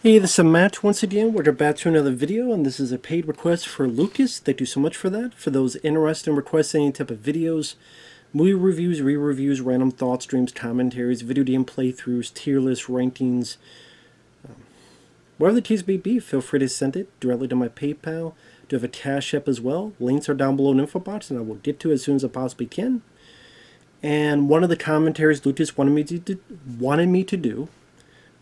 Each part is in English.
Hey, this is Matt once again. We're back to another video, and this is a paid request for Lucas. Thank you so much for that. For those interested in requesting any type of videos, movie reviews, re-reviews, random thoughts, streams, commentaries, video game playthroughs, tier lists, rankings, whatever the case may be, feel free to send it directly to my PayPal. I do have a CashApp as well. Links are down below in the info box, and I will get to it as soon as I possibly can. And one of the commentaries Lucas wanted me to do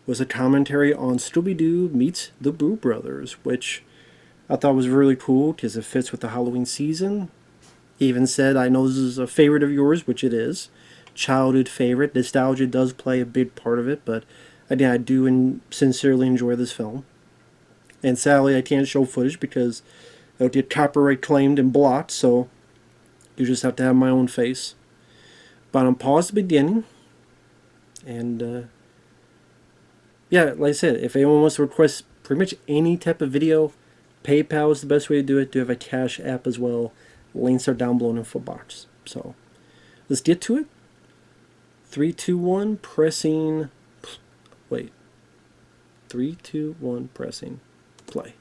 was a commentary on Scooby-Doo meets the Boo Brothers, which I thought was really cool because it fits with the Halloween season. He even said, I know this is a favorite of yours, which it is. Childhood favorite. Nostalgia does play a big part of it, but again, I do sincerely enjoy this film. And sadly, I can't show footage because it'll get copyright claimed and blocked, so you just have to have my own face. But I'm paused at the beginning, and yeah, like I said, if anyone wants to request pretty much any type of video, PayPal is the best way to do it. Do have a CashApp as well. Links are down below in the info box. So, let's get to it. 3, 2, 1, pressing... Wait. 3, 2, 1, pressing play.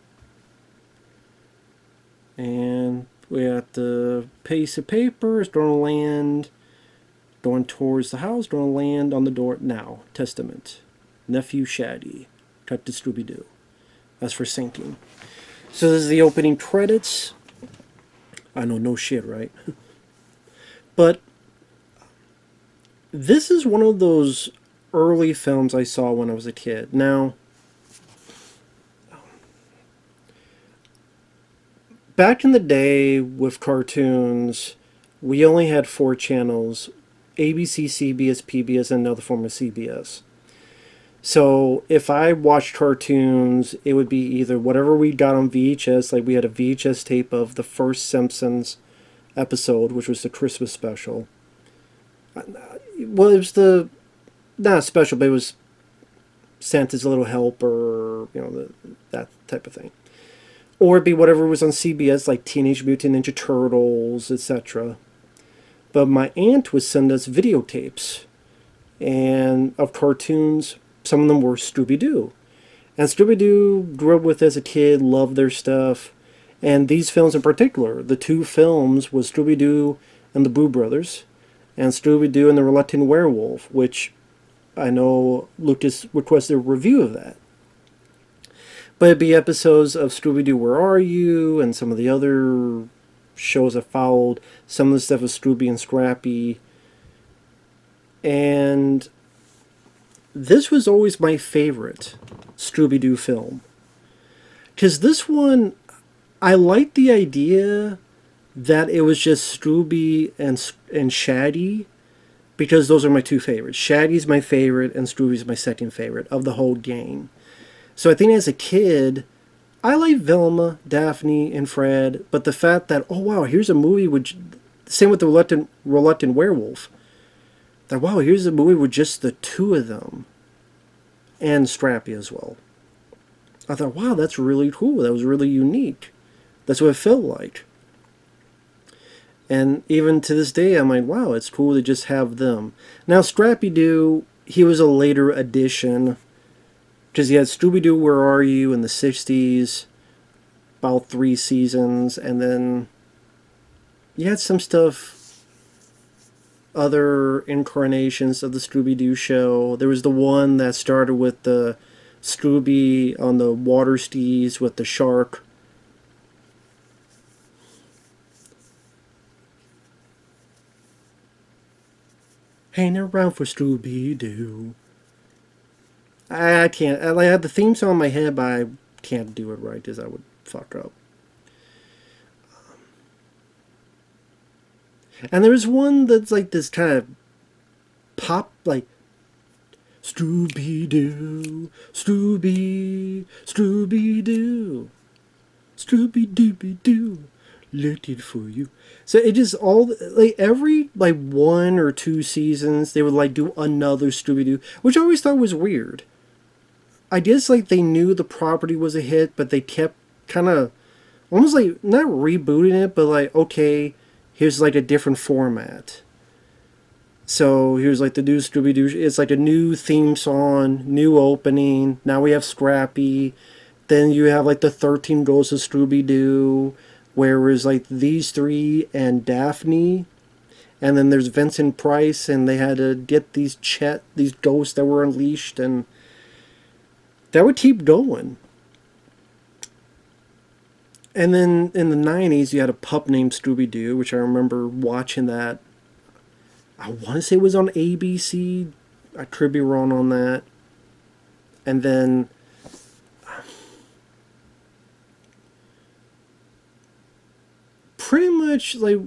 And we got the piece of paper. It's going to land... Going towards the house. Going to land on the door now. Testament. Nephew Shaggy. Cut to Scooby-Doo. That's for sinking. So this is the opening credits. I know, no shit, right? But this is one of those early films I saw when I was a kid. Now, back in the day with cartoons, we only had 4 channels. ABC, CBS, PBS, and another form of CBS. So if I watched cartoons, it would be either whatever we got on VHS, like we had a VHS tape of the first Simpsons episode, which was the Christmas special. Well, it was not a special, but it was Santa's Little Helper, that type of thing. Or it'd be whatever was on CBS, like Teenage Mutant Ninja Turtles, etc. But my aunt would send us videotapes and of cartoons. Some of them were Scooby-Doo. And Scooby-Doo grew up with as a kid, loved their stuff. And these films in particular, the 2 films was Scooby-Doo and the Boo Brothers, and Scooby-Doo and the Reluctant Werewolf, which I know Lucas requested a review of that. But it'd be episodes of Scooby-Doo, Where Are You? And some of the other shows that followed. Some of the stuff was Scooby and Scrappy. And this was always my favorite Scooby-Doo film. Because this one, I liked the idea that it was just Scooby and Shaggy, because those are my 2 favorites. Shaggy's my favorite, and Scooby's my second favorite of the whole gang. So I think as a kid, I liked Velma, Daphne, and Fred, but the fact that, oh wow, here's a movie with... Same with the Reluctant Werewolf. That, wow, here's a movie with just the 2 of them. And Scrappy as well. I thought, wow, that's really cool. That was really unique. That's what it felt like. And even to this day, I'm like, wow, it's cool to just have them. Now, Scrappy-Doo, he was a later addition. Because he had Scooby-Doo, Where Are You? In the 60s. About 3 seasons. And then you had some stuff... Other incarnations of the Scooby-Doo show. There was the one that started with the Scooby on the water skis with the shark. Hang around for Scooby-Doo. I can't. I had the theme song in my head, but I can't do it right because I would fuck up. And there's one that's like this kind of pop, like, Scooby-Doo, Scooby, Scooby-Doo, Scooby-Dooby-Doo, looking for you. So it just all, like, every, like, 1 or 2 seasons, they would, like, do another Scooby-Doo, which I always thought was weird. I guess, like, they knew the property was a hit, but they kept kind of, almost like, not rebooting it, but like, okay, here's like a different format. So here's like the new Scooby-Doo. It's like a new theme song, new opening. Now we have Scrappy. Then you have like the 13 Ghosts of Scooby-Doo, where it was like these three and Daphne. And then there's Vincent Price, and they had to get these ghosts that were unleashed, and that would keep going. And then in the 90s, you had a pup named Scooby-Doo, which I remember watching that. I want to say it was on ABC. I could be wrong on that. And then pretty much like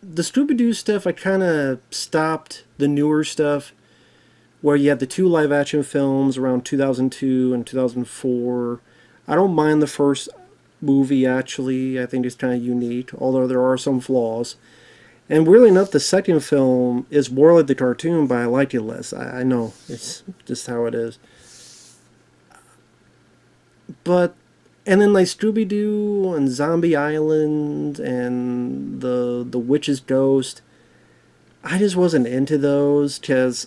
the Scooby-Doo stuff, I kind of stopped the newer stuff where you had the two live action films around 2002 and 2004. I don't mind the first movie, actually. I think it's kind of unique, although there are some flaws. And weirdly enough, the second film is more like the cartoon, but I like it less. I know, it's just how it is. But, and then like Scooby-Doo and Zombie Island and the Witch's Ghost, I just wasn't into those, because,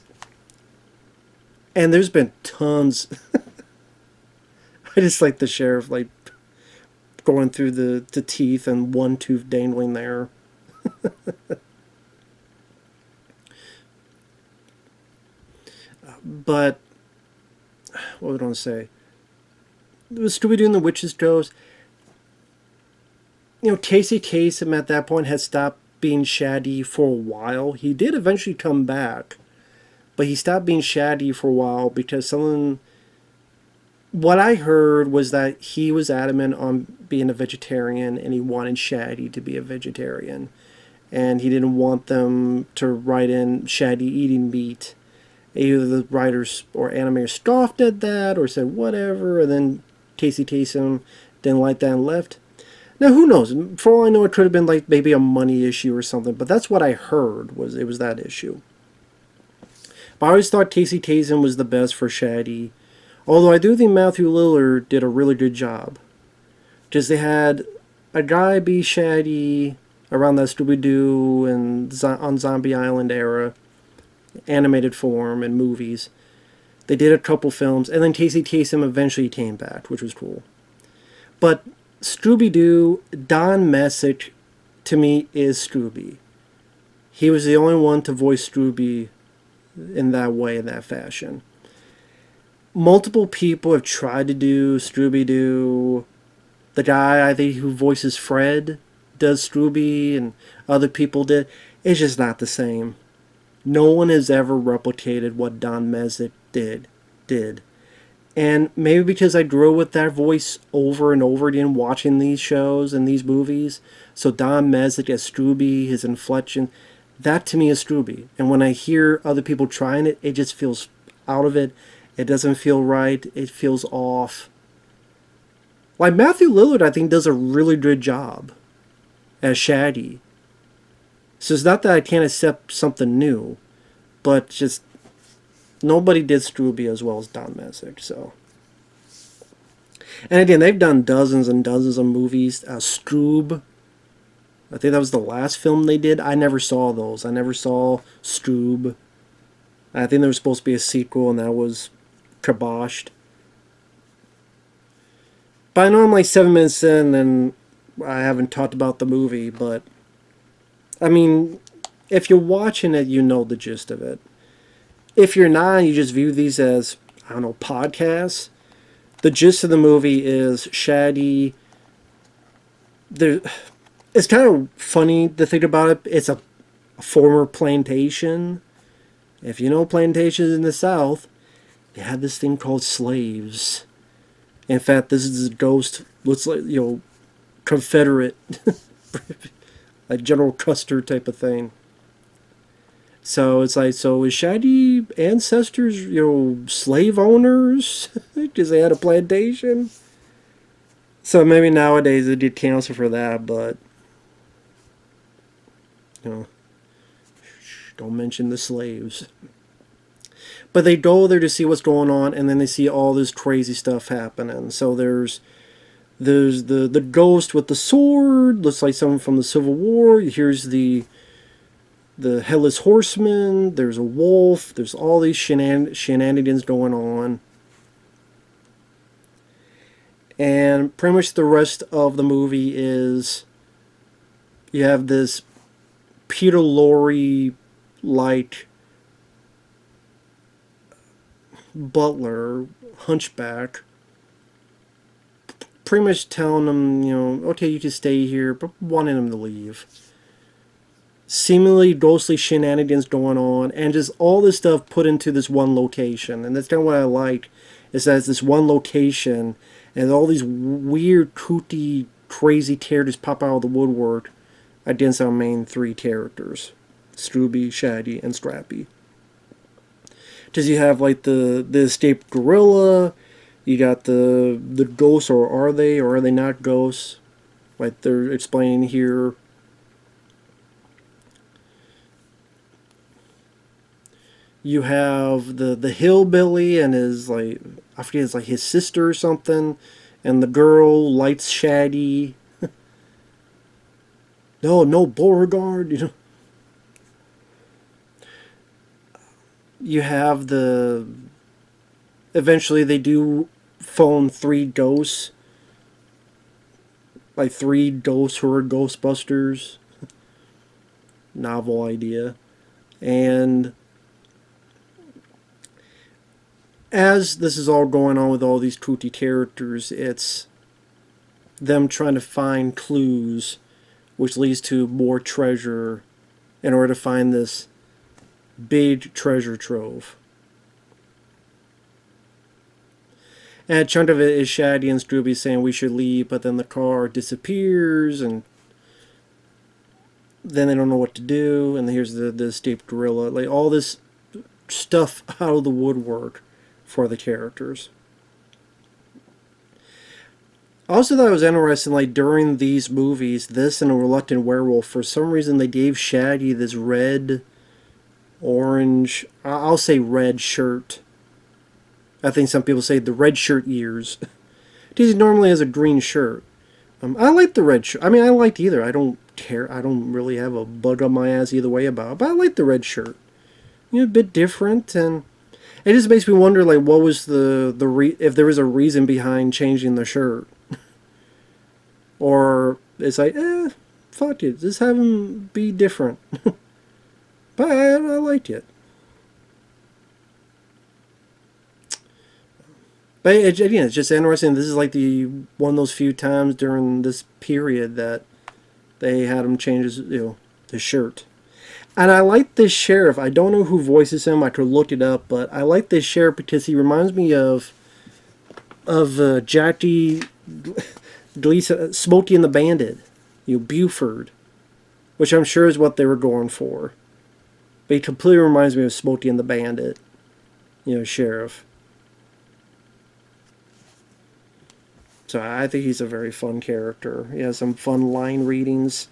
and there's been tons. I just like the sheriff like going through the teeth and one tooth dangling there. But what would I want to say? It was Scooby-Doo and the Witch's Ghost. You know, Casey Kasem at that point had stopped being Shaggy for a while. He did eventually come back, but he stopped being Shaggy for a while because someone... What I heard was that he was adamant on being a vegetarian, and he wanted Shaggy to be a vegetarian. And he didn't want them to write in Shaggy eating meat. Either the writers or animators scoffed at that or said whatever, and then Casey Kasem didn't like that and left. Now, who knows? For all I know, it could have been like maybe a money issue or something, but that's what I heard, was it was that issue. But I always thought Casey Kasem was the best for Shaggy. Although I do think Matthew Lillard did a really good job. Because they had a guy be Shaggy around that Scooby-Doo and on Zombie Island era, animated form and movies. They did a couple films, and then Casey Kasem eventually came back, which was cool. But Scooby-Doo, Don Messick, to me, is Scooby. He was the only one to voice Scooby in that way, in that fashion. Multiple people have tried to do Scooby-Doo. The guy, I think, who voices Fred does Scooby, and other people did. It's just not the same. No one has ever replicated what Don Messick did. And maybe because I grew with that voice over and over again watching these shows and these movies, so Don Messick as Scooby, his inflection, that to me is Scooby. And when I hear other people trying it, it just feels out of it. It doesn't feel right. It feels off. Like Matthew Lillard, I think, does a really good job as Shaggy. So it's not that I can't accept something new, but just nobody did Scooby as well as Don Messick. So, and again, they've done dozens and dozens of movies. Scoob, I think that was the last film they did. I never saw those. I never saw Scoob. I think there was supposed to be a sequel, and that was kiboshed. But I know I'm like 7 minutes in, and I haven't talked about the movie, but I mean, if you're watching it, you know the gist of it. If you're not, you just view these as, I don't know, podcasts. The gist of the movie is Shaggy. It's kind of funny to think about it. It's a former plantation. If you know plantations in the South, they had this thing called slaves. In fact, this is a ghost, looks like, you know, Confederate, like General Custer type of thing. So it's like, so is Shaggy ancestors, you know, slave owners? Because they had a plantation? So maybe nowadays they did cancel for that, but, you know, don't mention the slaves. But they go there to see what's going on, and then they see all this crazy stuff happening. So there's the ghost with the sword, looks like someone from the Civil War. Here's the the Headless Horseman, there's a wolf, there's all these shenanigans going on. And pretty much the rest of the movie is you have this Peter Lorre like butler, hunchback, pretty much telling him, okay, you can stay here, but wanting him to leave. Seemingly ghostly shenanigans going on, and just all this stuff put into this one location. And that's kind of what I like, is that it's this one location, and all these weird, kooky, crazy characters pop out of the woodwork against our main three characters, Scooby, Shaggy, and Scrappy. Because you have like the escaped gorilla, you got the ghosts, or are they not ghosts? Like they're explaining here. You have the hillbilly and his, like, I forget, it's like his sister or something, and the girl lights Shaggy. No, Beauregard, You have eventually they do phone three ghosts, like three ghosts who are Ghostbusters. Novel idea. And as this is all going on with all these kooky characters, it's them trying to find clues, which leads to more treasure in order to find this big treasure trove. And a chunk of it is Shaggy and Scooby saying we should leave, but then the car disappears, and then they don't know what to do, and here's the escaped gorilla. Like, all this stuff out of the woodwork for the characters. I also thought it was interesting, like, during these movies, this and A Reluctant Werewolf, for some reason they gave Shaggy this red, orange, I'll say red shirt. I think some people say the red shirt years. He normally has a green shirt. I like the red shirt. I mean, I liked either. I don't care. I don't really have a bug on my ass either way about it. But I like the red shirt. A bit different, and it just makes me wonder, like, what was if there was a reason behind changing the shirt, or it's like, fuck it, just have him be different. But I liked it. But again, it's just interesting. This is like one of those few times during this period that they had him change his shirt. And I like this sheriff. I don't know who voices him. I could look it up, but I like this sheriff because he reminds me of Jackie Gleason, Smokey and the Bandit, Buford, which I'm sure is what they were going for. But he completely reminds me of Smokey and the Bandit, sheriff. So I think he's a very fun character. He has some fun line readings.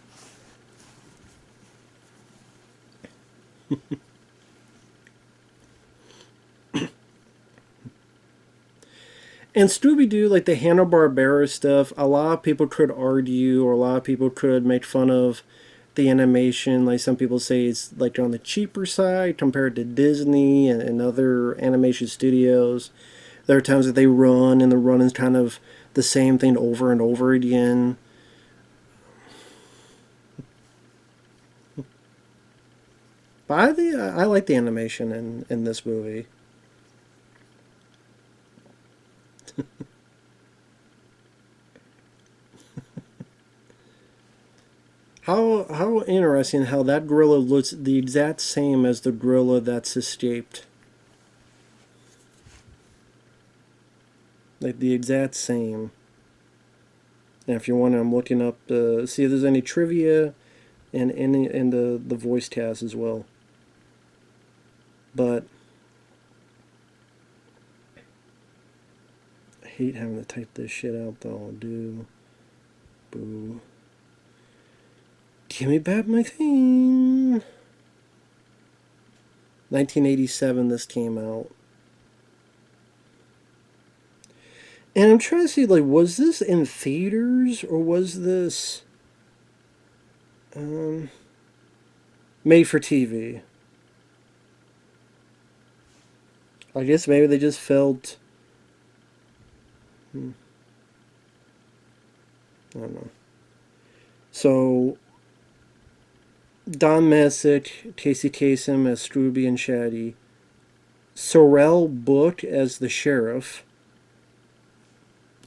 And Scooby-Doo, like the Hanna-Barbera stuff, a lot of people could argue, or a lot of people could make fun of the animation. Like, some people say it's like on the cheaper side compared to Disney and other animation studios. There are times that they run, and the run is kind of the same thing over and over again. But I like the animation in this movie. How interesting how that gorilla looks the exact same as the gorilla that's escaped. Like the exact same. And if you're wondering, I'm looking up to see if there's any trivia and in the voice cast as well. But I hate having to type this shit out though. Boo. Give me back my thing. 1987 this came out. And I'm trying to see, like, was this in theaters or was this Made for TV. I guess maybe they just felt. I don't know. So, Don Messick, Casey Kasem as Scooby and Shaggy, Sorrel Book as the sheriff.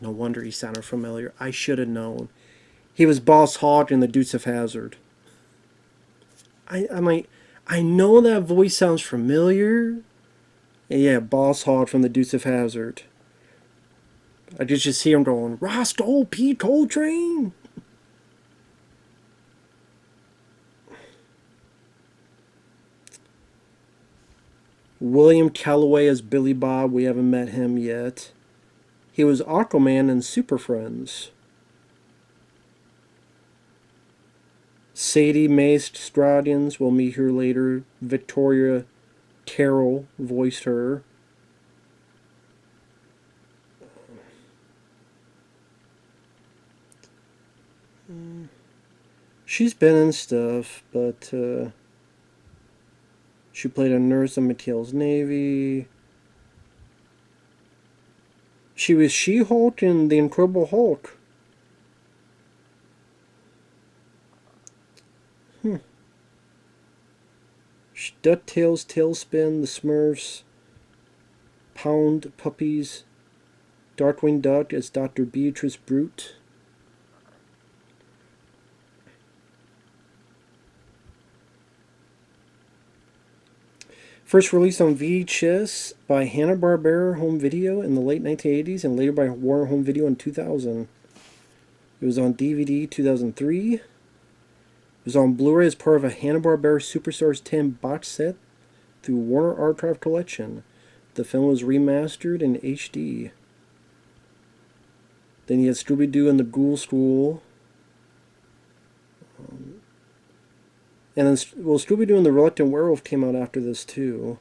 No wonder he sounded familiar. I should have known. He was Boss Hogg in The Dukes of Hazzard. I know that voice sounds familiar. And yeah, Boss Hogg from The Dukes of Hazzard. I could just hear him going, Roscoe P. Coltrane. William Calloway as Billy Bob. We haven't met him yet. He was Aquaman in Super Friends. Sadie Mace Stradians, we'll meet her later. Victoria Carroll voiced her. She's been in stuff, but she played a nurse in McHale's Navy. She was She-Hulk in The Incredible Hulk. DuckTales, Tailspin, The Smurfs, Pound Puppies, Darkwing Duck as Dr. Beatrice Brute. First released on VHS by Hanna-Barbera Home Video in the late 1980s and later by Warner Home Video in 2000. It was on DVD 2003. It was on Blu-ray as part of a Hanna-Barbera Superstars 10 box set through Warner Archive Collection. The film was remastered in HD. Then you had Scooby-Doo and the Ghoul School. And then, well, Scooby-Doo and the Reluctant Werewolf came out after this, too.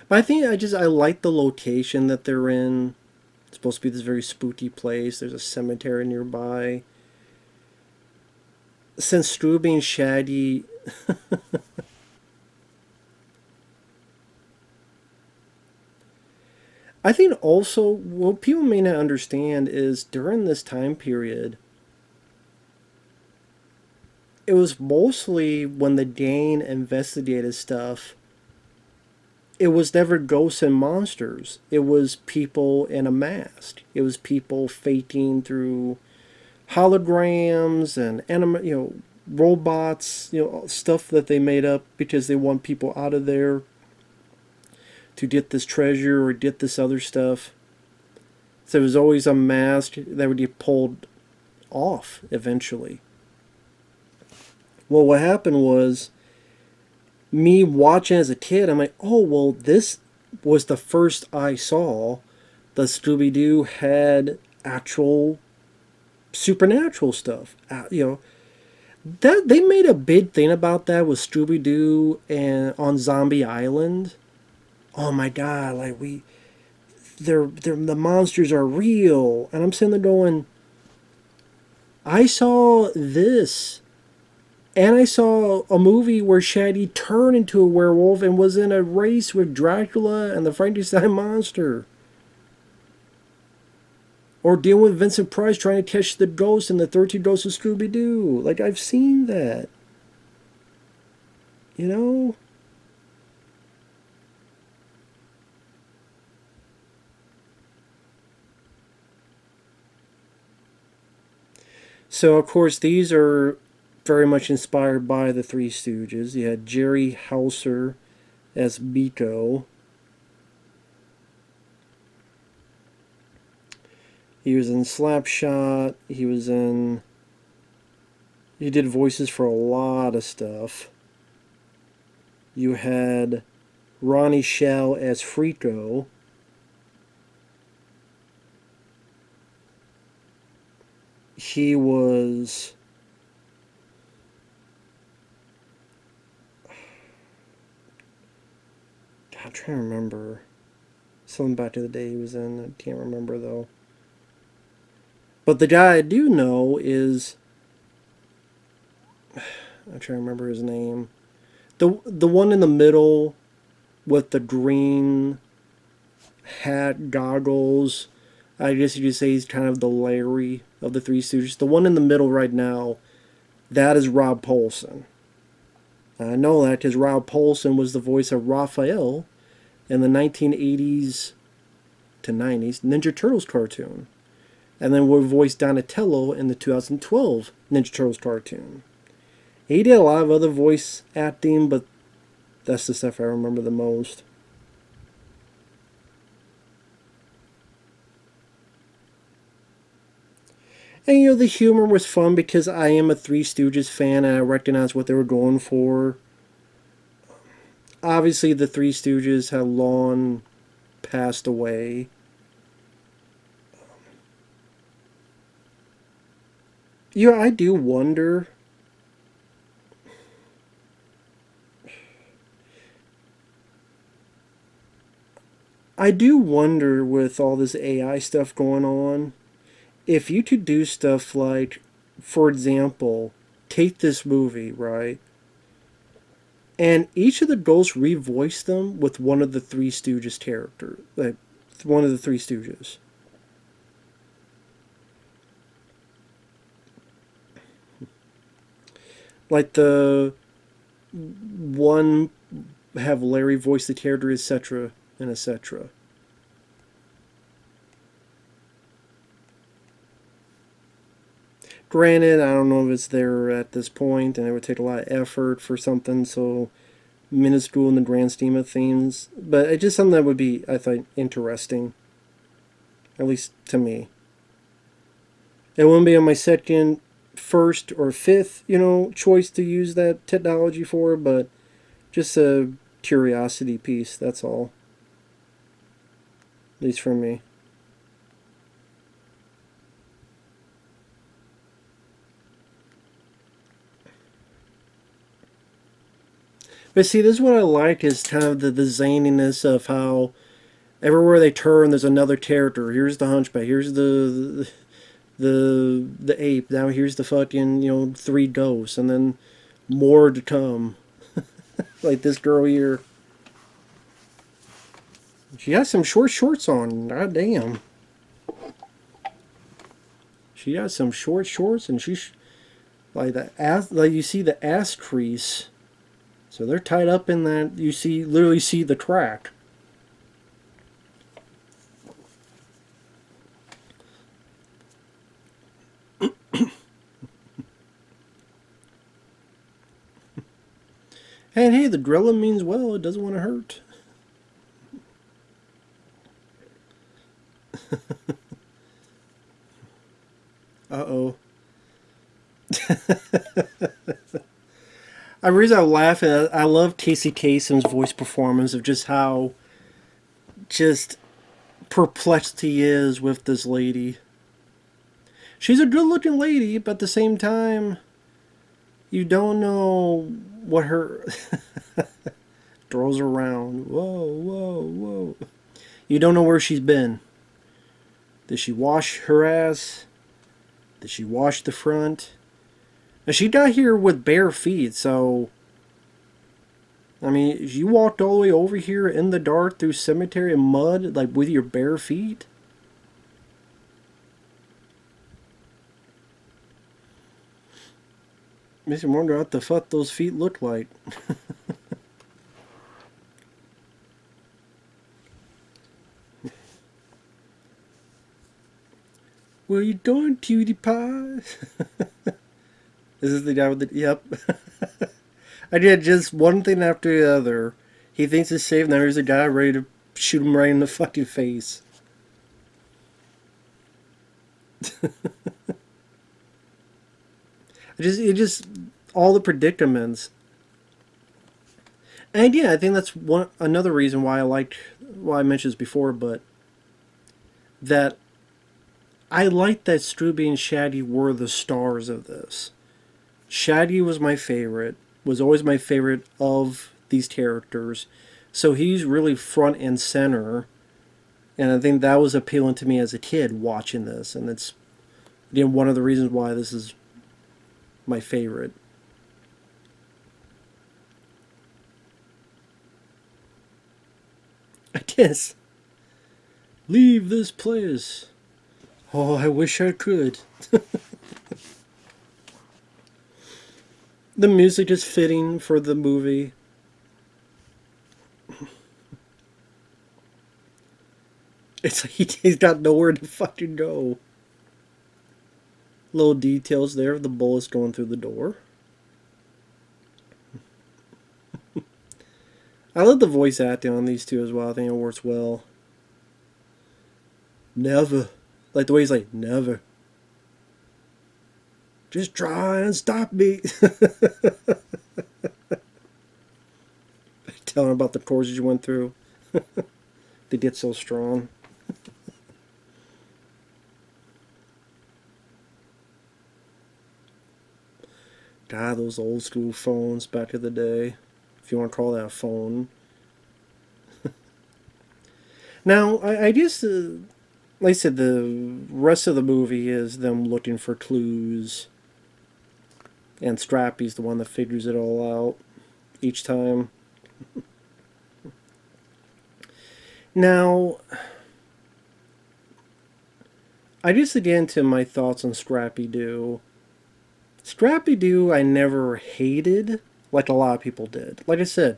But I think I like the location that they're in. It's supposed to be this very spooky place. There's a cemetery nearby. Since Scooby and Shaggy... I think also, what people may not understand is during this time period, it was mostly when the Dane investigated stuff, it was never ghosts and monsters. It was people in a mask. It was people faking through holograms and robots, stuff that they made up because they want people out of there to get this treasure or get this other stuff. So it was always a mask that would get pulled off eventually. Well, what happened was, me watching as a kid, I'm like, oh, well, this was the first I saw the Scooby-Doo had actual supernatural stuff. That they made a big thing about that with Scooby-Doo and on Zombie Island. Oh my God, like the monsters are real. And I'm sitting there going, I saw this. And I saw a movie where Shaggy turned into a werewolf and was in a race with Dracula and the Frankenstein monster. Or dealing with Vincent Price trying to catch the ghost in the 13 Ghosts of Scooby-Doo. Like, I've seen that. You know? So, of course, these are very much inspired by the Three Stooges. You had Jerry Hauser as Biko. He was in Slapshot. He did voices for a lot of stuff. You had Ronnie Shell as Frico. He was... I'm trying to remember. Something back to the day he was in. I can't remember though. But the guy I do know is, I'm trying to remember his name. The one in the middle with the green hat, goggles. I guess you could say he's kind of the Larry of the Three Stooges. The one in the middle right now, that is Rob Paulsen. I know that because Rob Paulsen was the voice of Raphael in the 1980s to 90s Ninja Turtles cartoon. And then we voiced Donatello in the 2012 Ninja Turtles cartoon. He did a lot of other voice acting, but that's the stuff I remember the most. And the humor was fun because I am a Three Stooges fan and I recognized what they were going for. Obviously, the Three Stooges have long passed away. I do wonder. I do wonder with all this AI stuff going on, if you could do stuff like, for example, take this movie, right? And each of the ghosts revoice them with one of the Three Stooges characters. Like, one of the Three Stooges. Like the one have Larry voice the character, etc., and etc. Granted, I don't know if it's there at this point, and it would take a lot of effort for something so minuscule in the grand scheme of things. But it's just something that would be, I thought, interesting. At least to me. It wouldn't be on my second, first, or fifth, choice to use that technology for, but just a curiosity piece, that's all. At least for me. But see, this is what I like is kind of the zaniness of how everywhere they turn, there's another character. Here's the hunchback. Here's the ape. Now here's the fucking three ghosts, and then more to come. Like this girl here. She has some short shorts on. God damn. She got some short shorts, and she's like the ass. Like you see the ass crease. So they're tied up in that. You literally see the crack. And hey, the grilling means well. It doesn't want to hurt. Uh-oh. The reason I laugh is I love Casey Kasem's voice performance of just how just perplexed he is with this lady. She's a good-looking lady, but at the same time, you don't know what her throws around. Whoa, whoa, whoa. You don't know where she's been. Did she wash her ass? Did she wash the front? And she got here with bare feet, so I mean, you walked all the way over here in the dark through cemetery and mud, like with your bare feet? Makes me wonder what the fuck those feet look like. Where you going, cutie pie? This is the guy with the... Yep. I did just one thing after the other. He thinks it's safe, now here's a guy ready to shoot him right in the fucking face. It just all the predicaments. And yeah, I think that's another reason why I mentioned this before, but that I liked that Scooby and Shaggy were the stars of this. Shaggy was my favorite, was always my favorite of these characters. So he's really front and center. And I think that was appealing to me as a kid watching this, and it's again one of the reasons why this is my favorite. I guess. Leave this place. Oh, I wish I could. The music is fitting for the movie. It's like he's got nowhere to fucking go. Little details there of the bullets going through the door. I love the voice acting on these two as well. I think it works well. Never. Like the way he's like, never. Just try and stop me. Telling about the courses you went through. They get so strong. God, those old school phones back in the day. If you want to call that a phone. Now, I guess, like I said, the rest of the movie is them looking for clues. And Scrappy's the one that figures it all out each time. Now, I just again to my thoughts on Scrappy-Doo. Scrappy-Doo I never hated like a lot of people did. Like I said,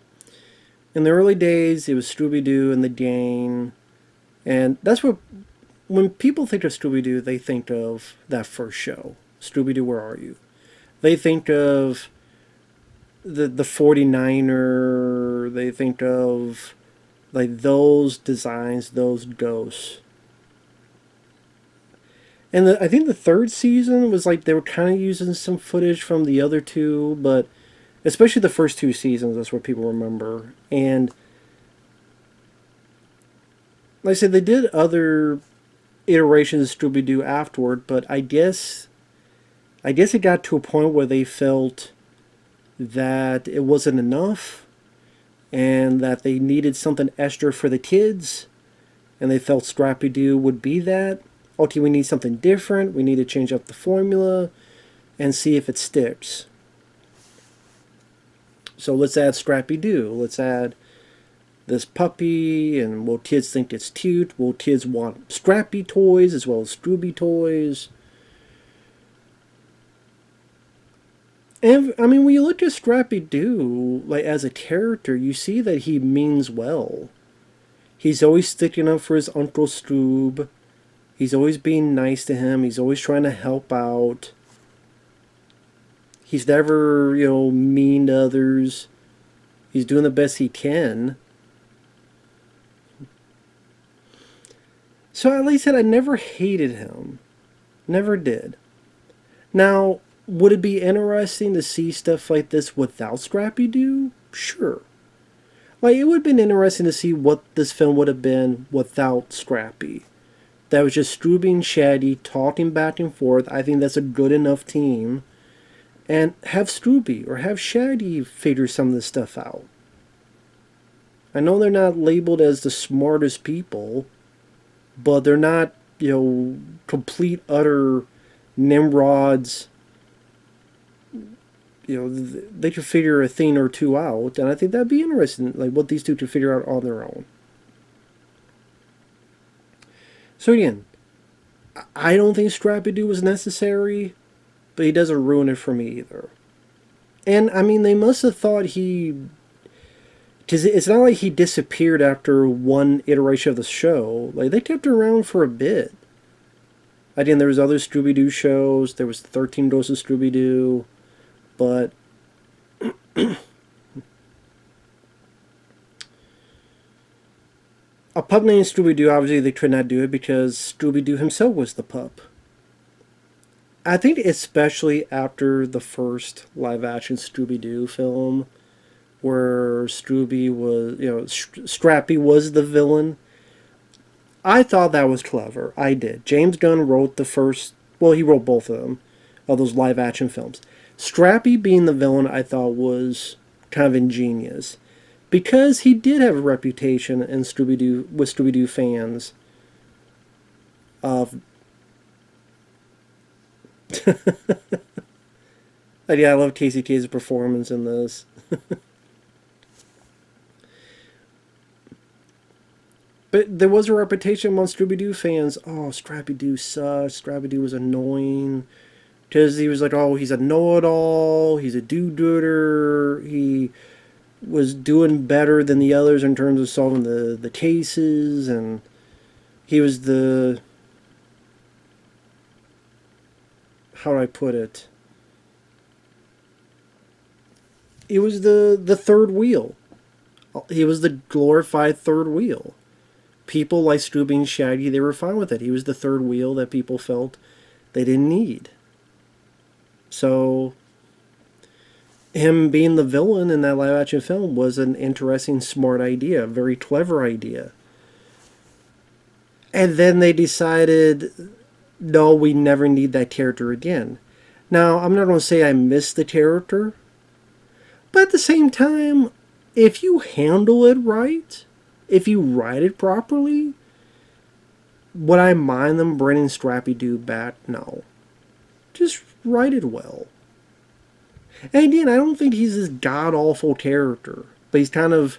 in the early days it was Scooby-Doo and the gang. And that's what, when people think of Scooby-Doo, they think of that first show. Scooby-Doo, Where Are You? They think of the 49er. They think of like those designs, those ghosts. And I think the third season was like they were kind of using some footage from the other two, but especially the first two seasons, that's what people remember. And like I said, they did other iterations of Scooby-Doo afterward, but I guess it got to a point where they felt that it wasn't enough and that they needed something extra for the kids, and they felt Scrappy-Doo would be that. Okay, we need something different. We need to change up the formula and see if it sticks. So let's add Scrappy-Doo. Let's add this puppy, and will kids think it's cute? Will kids want Scrappy toys as well as Scooby toys? And I mean, when you look at Scrappy-Doo, like as a character, you see that he means well. He's always sticking up for his Uncle Scoob. He's always being nice to him. He's always trying to help out. He's never, mean to others. He's doing the best he can. So, like I said, I never hated him. Never did. Now, would it be interesting to see stuff like this without Scrappy-Doo? Sure. Like, it would have been interesting to see what this film would have been without Scrappy. That was just Scooby and Shaggy talking back and forth. I think that's a good enough team. And have Scooby or have Shaggy figure some of this stuff out. I know they're not labeled as the smartest people, but they're not, complete, utter Nimrods. They could figure a thing or two out, and I think that'd be interesting, like what these two could figure out on their own. So again, I don't think Scrappy-Doo was necessary, but he doesn't ruin it for me either. And, I mean, they must have thought because it's not like he disappeared after one iteration of the show. Like, they kept him around for a bit. Again, there was other Scooby-Doo shows. There was 13 Ghosts of Scooby-Doo. But a pup named Scooby-Doo, obviously they could not do it because Scooby-Doo himself was the pup. I think especially after the first live-action Scooby-Doo film, where Scrappy was the villain, I thought that was clever. I did. James Gunn wrote the first, well, he wrote both of them, of those live-action films. Scrappy being the villain, I thought was kind of ingenious, because he did have a reputation in Scooby-Doo with Scooby-Doo fans Uh, yeah, I love Casey Kasem's performance in this. But there was a reputation among Scooby-Doo fans. Oh, Scrappy-Doo sucks. Scrappy-Doo was annoying. Because he was like, oh, he's a know-it-all. He's a do-gooder. He was doing better than the others in terms of solving the cases. And he was the... How do I put it? He was the third wheel. He was the glorified third wheel. People like Scooby and Shaggy, they were fine with it. He was the third wheel that people felt they didn't need. So, him being the villain in that live action film was an interesting, smart idea, a very clever idea. And then they decided, no, we never need that character again. Now, I'm not going to say I miss the character, but at the same time, if you handle it right, if you write it properly, would I mind them bringing Scrappy-Doo back? No. Just write it well. And again, I don't think he's this god-awful character, but he's kind of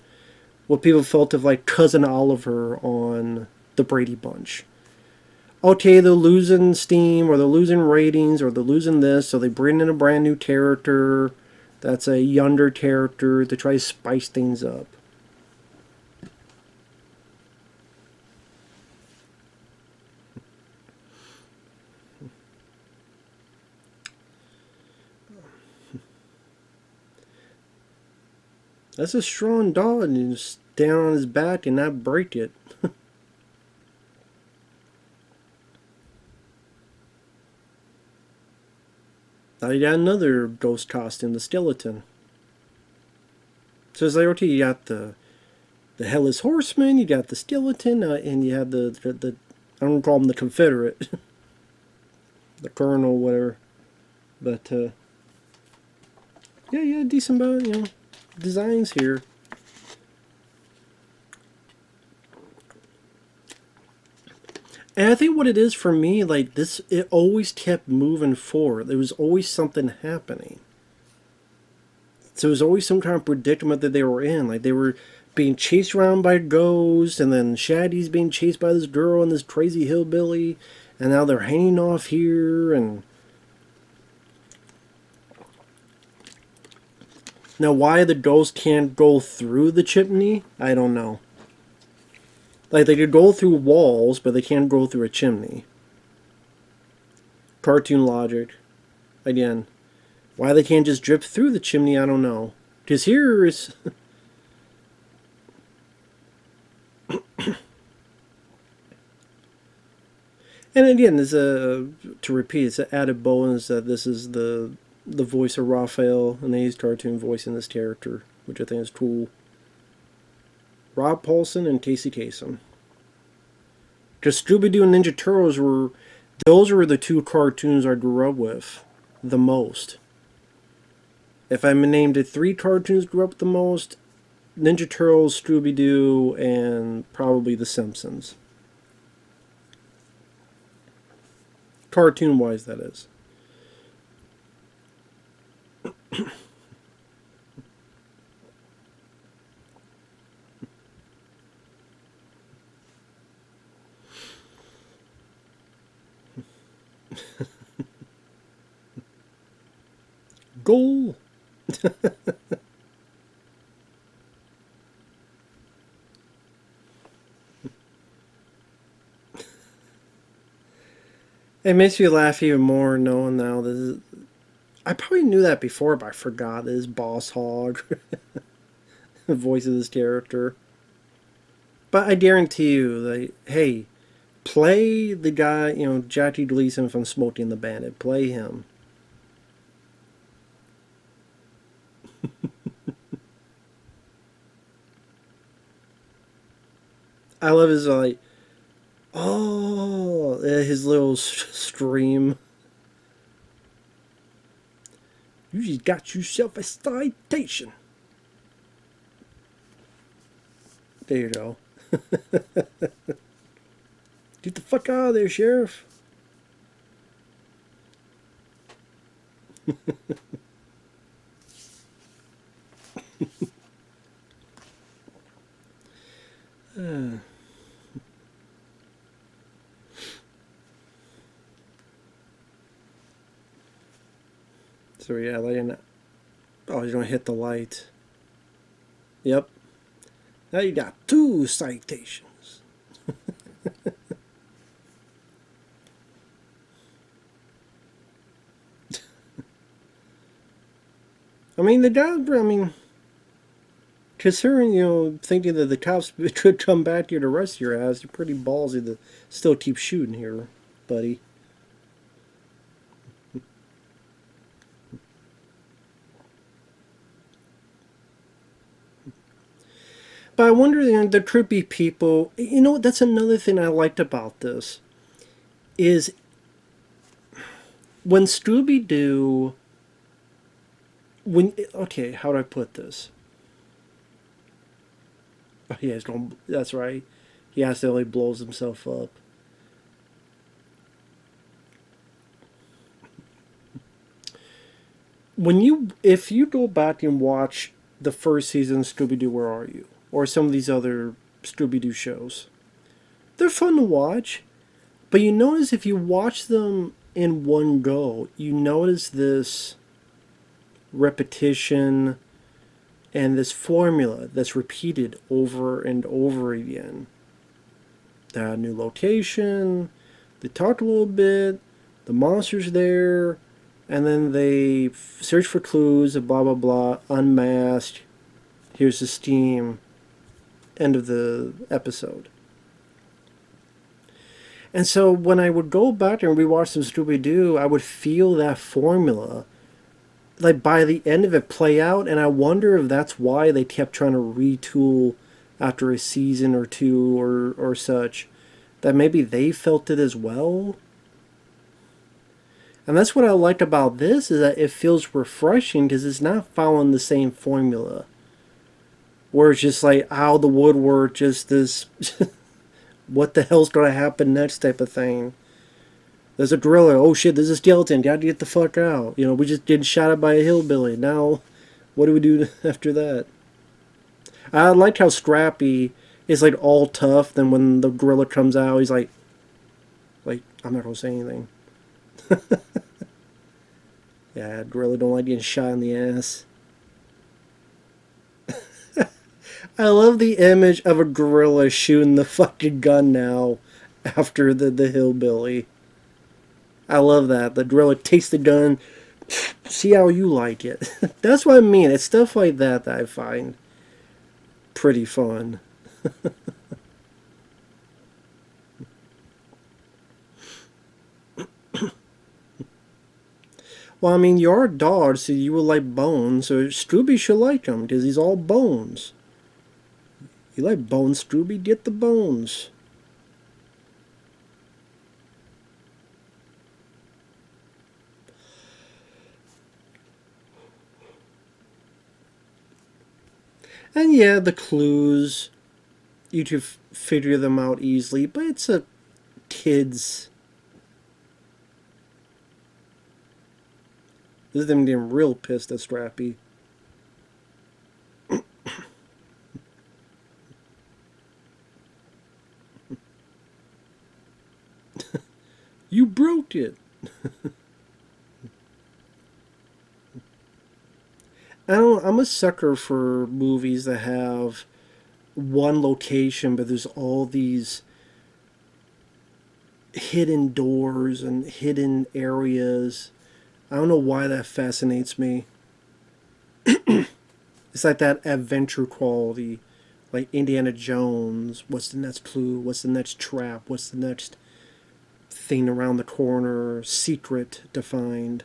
what people felt of like Cousin Oliver on The Brady Bunch. Okay, they're losing steam, or they're losing ratings, or they're losing this, so they bring in a brand new character that's a younger character to try to spice things up. That's a strong dog, and you stand on his back and not break it. Now you got another ghost costume, the skeleton. So it's like, okay, you got the headless horseman, you got the skeleton, and you have the I don't call him the Confederate, the colonel, whatever. But yeah, decent designs here. And I think what it is for me, like this, it always kept moving forward. There was always something happening. So it was always some kind of predicament that they were in. Like they were being chased around by ghosts, and then Shaggy's being chased by this girl and this crazy hillbilly, and now they're hanging off here. And now why the ghosts can't go through the chimney, I don't know. Like, they could go through walls, but they can't go through a chimney. Cartoon logic. Again, why they can't just drip through the chimney, I don't know. Because here is... And again, to repeat, it's an added bonus that this is the voice of Raphael, and they use cartoon voice in this character, which I think is cool. Rob Paulson and Casey Kasem. Because Scooby-Doo and Ninja Turtles those were the two cartoons I grew up with the most. If I named it 3 cartoons I grew up with the most, Ninja Turtles, Scooby-Doo, and probably The Simpsons. Cartoon-wise, that is. Goal! It makes me laugh even more knowing now that I probably knew that before, but I forgot this Boss Hog, the voice of this character. But I guarantee you, like, hey, play the guy, Jackie Gleason from Smokey and the Bandit. Play him. I love his, like, oh, his little stream. You just got yourself a citation. There you go. Get the fuck out of there, Sheriff. So yeah, like, oh, you don't hit the light. Yep. Now you got 2 citations. I mean, the job, I mean, considering, thinking that the cops could come back here to arrest your ass, you're pretty ballsy to still keep shooting here, buddy. But I wonder, there could be people, that's another thing I liked about this, is when Scooby-Doo, okay, how do I put this? Oh, yeah, that's right. He accidentally blows himself up. If you go back and watch the first season of Scooby-Doo, Where Are You? Or some of these other Scooby-Doo shows, they're fun to watch. But you notice if you watch them in one go, you notice this repetition and this formula that's repeated over and over again. They had a new location, they talk a little bit, the monster's there, and then they search for clues, blah blah blah, unmasked, here's the steam, end of the episode. And so when I would go back and rewatch some Scooby-Doo, I would feel that formula, like by the end of it, play out, and I wonder if that's why they kept trying to retool after a season or two or such, that maybe they felt it as well. And that's what I like about this, is that it feels refreshing because it's not following the same formula. Where it's just like out of the woodwork, just this what the hell's gonna happen next type of thing. There's a gorilla, oh shit, there's a skeleton, gotta get the fuck out. We just get shot at by a hillbilly. Now, what do we do after that? I like how Scrappy is like all tough, then when the gorilla comes out, he's like, I'm not gonna say anything. Yeah, gorilla don't like getting shot in the ass. I love the image of a gorilla shooting the fucking gun now after the hillbilly. I love that. The gorilla takes the gun, see how you like it. That's what I mean. It's stuff like that I find pretty fun. Well, I mean, you're a dog, so you will like bones, so Scooby should like him, because he's all bones. You like bones, Scooby? Get the bones. And yeah, the clues, you can figure them out easily, but it's a kid's. This is them getting real pissed at Scrappy. You broke it. I'm a sucker for movies that have one location, but there's all these hidden doors and hidden areas. I don't know why that fascinates me. It's like that adventure quality, like Indiana Jones. What's the next clue? What's the next trap? What's the next thing around the corner? Secret to find.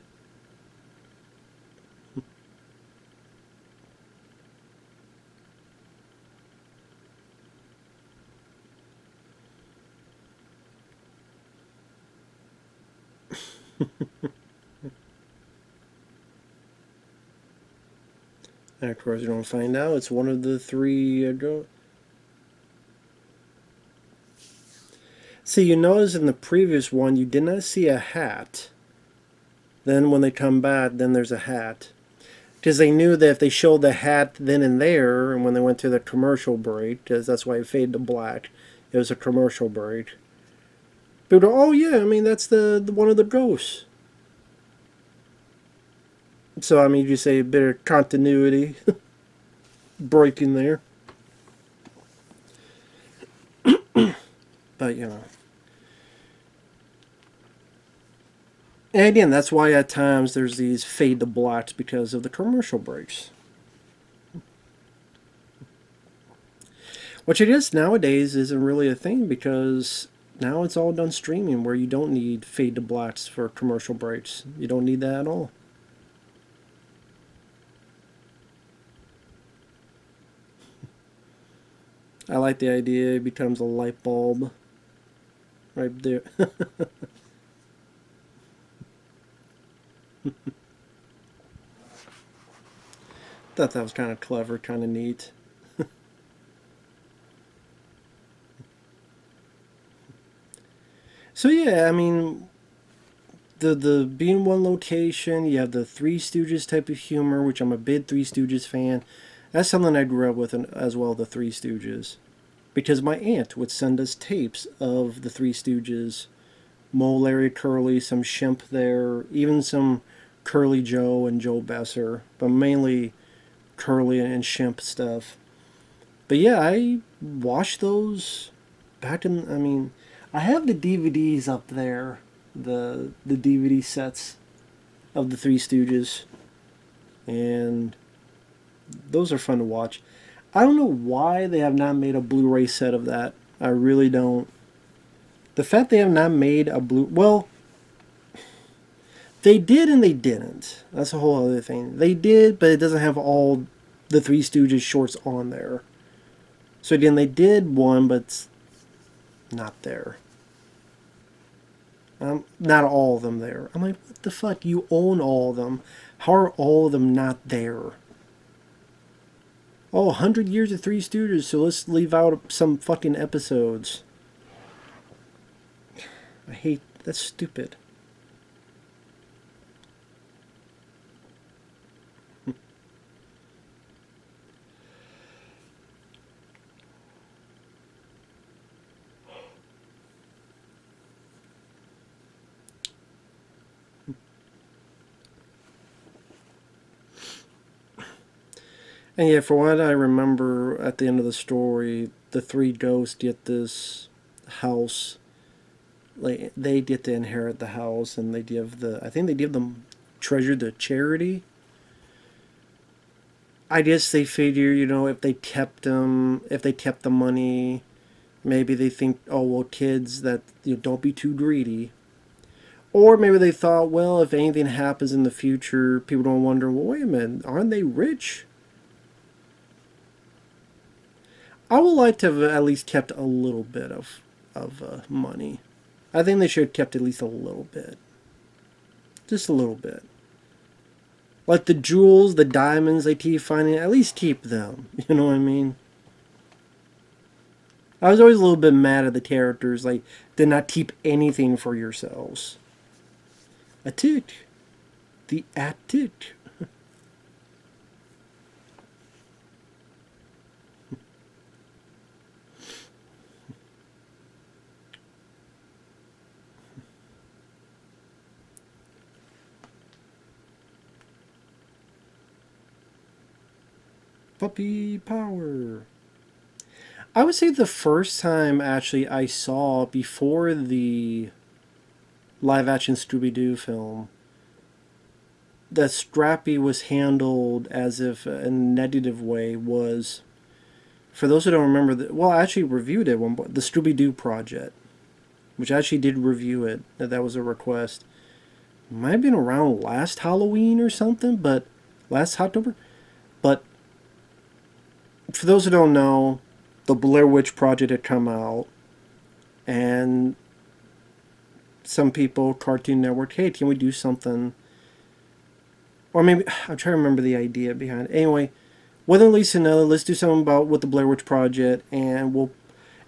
And of course, you don't find out. It's one of the 3. See, See, you notice in the previous one, you did not see a hat. Then when they come back, then there's a hat. Because they knew that if they showed the hat then and there, and when they went to the commercial break, because that's why it faded to black, it was a commercial break. People go, oh yeah, I mean, that's the one of the ghosts. So, I mean, you say a bit of continuity breaking there. But, you know. And again, that's why at times there's these fade to blacks because of the commercial breaks. Which I guess nowadays isn't really a thing because now it's all done streaming where you don't need fade to blacks for commercial breaks. You don't need that at all. I like the idea it becomes a light bulb right there. Thought that was kind of clever, kind of neat. So yeah, I mean, the being one location, you have the Three Stooges type of humor, which I'm a big Three Stooges fan. That's something I grew up with as well, the Three Stooges. Because my aunt would send us tapes of the Three Stooges. Moe, Larry, Curly, some Shemp there, even some Curly Joe and Joe Besser, but mainly Curly and Shemp stuff. But yeah, I watched those back in, I mean, I have the DVDs up there, the DVD sets of the Three Stooges, and those are fun to watch. I don't know why they have not made a Blu-ray set of that. I really don't. The fact they have not made a well, they did and they didn't. That's a whole other thing. They did, but it doesn't have all the Three Stooges shorts on there. So again, they did one, but it's not there. Not all of them there. I'm like, what the fuck? You own all of them. How are all of them not there? Oh, 100 years of Three Stooges, so let's leave out some fucking episodes. I hate... That's stupid. And yeah, for what I remember at the end of the story, the three ghosts get this house. Like they get to inherit the house, and they give the I think they give them treasure to charity. I guess they figure, you know, if they kept the money, maybe they think, oh well, kids that don't be too greedy. Or maybe they thought, well, if anything happens in the future, people don't wonder, well, wait a minute, aren't they rich? I would like to have at least kept a little bit of money. I think they should have kept at least a little bit. Just a little bit. Like the jewels, the diamonds they keep finding, at least keep them. You know what I mean? I was always a little bit mad at the characters, like, did not keep anything for yourselves. A tick. The attic. Puppy power. I would say the first time actually I saw before the live action Scooby-Doo film that Scrappy was handled as if in a negative way was, for those who don't remember, well, I actually reviewed it one, the Scooby-Doo project, which I actually did review it. That was a request. It might have been around last Halloween or something, but last October. But for those who don't know, the Blair Witch Project had come out, and some people, Cartoon Network, hey, can we do something? Or maybe, I'm trying to remember the idea behind it. Anyway, whether at least another, let's do something about with the Blair Witch Project, and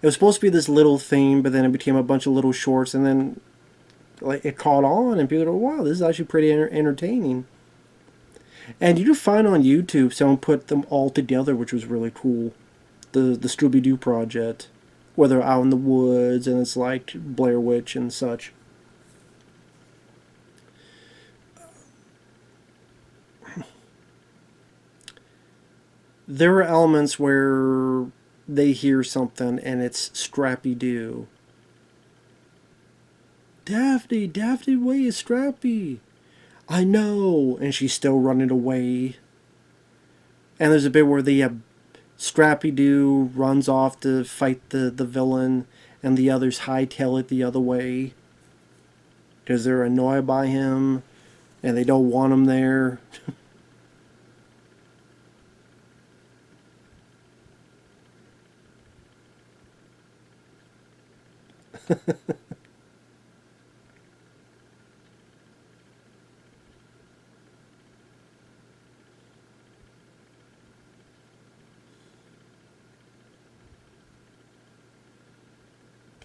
It was supposed to be this little thing, but then it became a bunch of little shorts, and then like it caught on, and people go, "Wow, this is actually pretty entertaining." And you can find on YouTube someone put them all together, which was really cool. The Scooby-Doo project, where they're out in the woods and it's like Blair Witch and such. There are elements where they hear something and it's Scrappy-Doo. Daphne, Daphne, wait, it's Scrappy. I know, and she's still running away. And there's a bit where the Scrappy-Doo runs off to fight the villain, and the others hightail it the other way because they're annoyed by him and they don't want him there.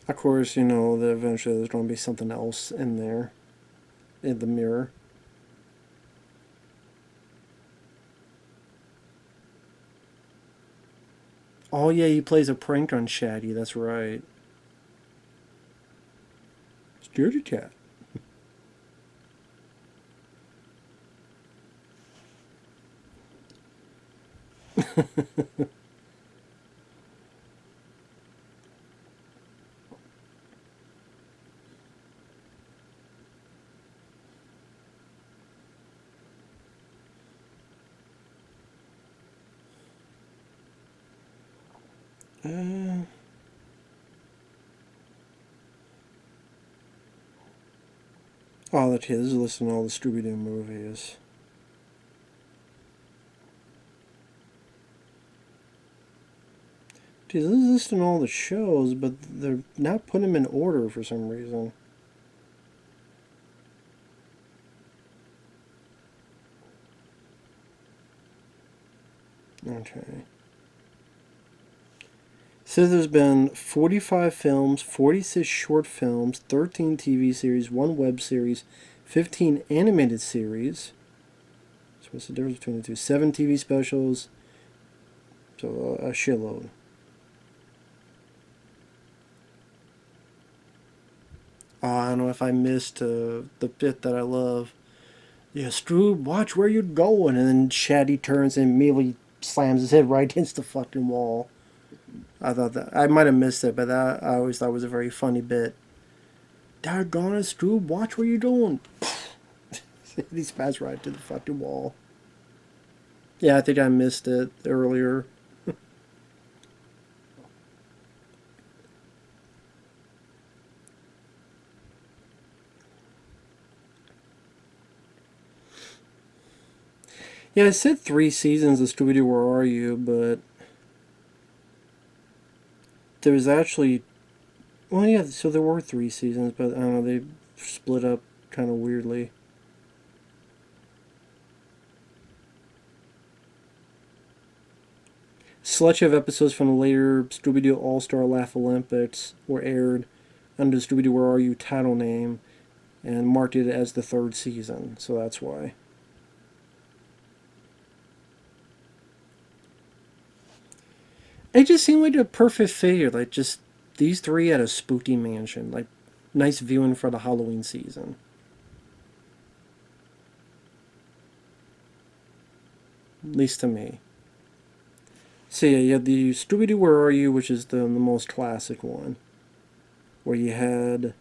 Of course, that eventually there's going to be something else in there, in the mirror. Oh yeah, he plays a prank on Shaggy. That's right. Scaredy cat. Uh, oh, that's This is listing all the Scooby-Doo movies. Dude, this is listing all the shows, but they're not putting them in order for some reason. Okay. So there's been 45 films, 46 short films, 13 TV series, 1 web series, 15 animated series. So what's the difference between the two? 7 TV specials. So a shitload. Oh, I don't know if I missed the bit that I love. Yeah, Scroob, watch where you're going. And then Shaggy turns and immediately slams his head right against the fucking wall. I thought that I might have missed it, but that I always thought was a very funny bit. Doggone it, Scoob, watch where you're going. He smashed right to the fucking wall. Yeah, I think I missed it earlier. Yeah, I said 3 seasons of Scooby-Doo, Where Are You? But there's actually, well, yeah, so there were 3 seasons, but I don't know, they split up kind of weirdly. Selection of episodes from the later Scooby-Doo All-Star Laugh Olympics were aired under the Scooby-Doo Where Are You title name and marked it as the 3rd season, so that's why. It just seemed like a perfect figure, like just these 3 at a spooky mansion, like nice viewing for the Halloween season. At least to me. So yeah, you had the Scooby-Doo Where Are You, which is the most classic one, where you had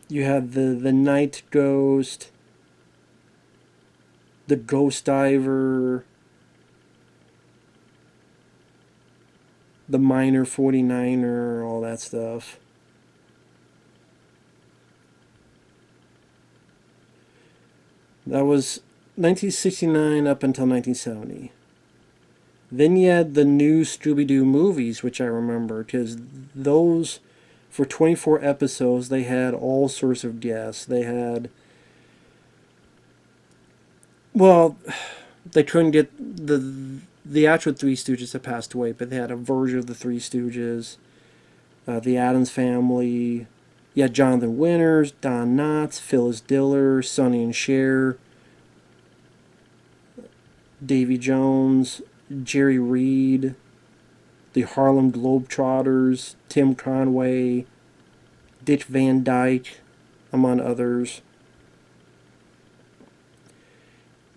the Night Ghost, the Ghost Diver, the Minor 49er, all that stuff. That was 1969 up until 1970. Then you had the new Scooby-Doo movies, which I remember, because those, for 24 episodes, they had all sorts of guests. They had Well, they couldn't get the actual Three Stooges had passed away, but they had a version of the Three Stooges, the Addams Family. You had Jonathan Winters, Don Knotts, Phyllis Diller, Sonny and Cher, Davy Jones, Jerry Reed, the Harlem Globetrotters, Tim Conway, Dick Van Dyke, among others.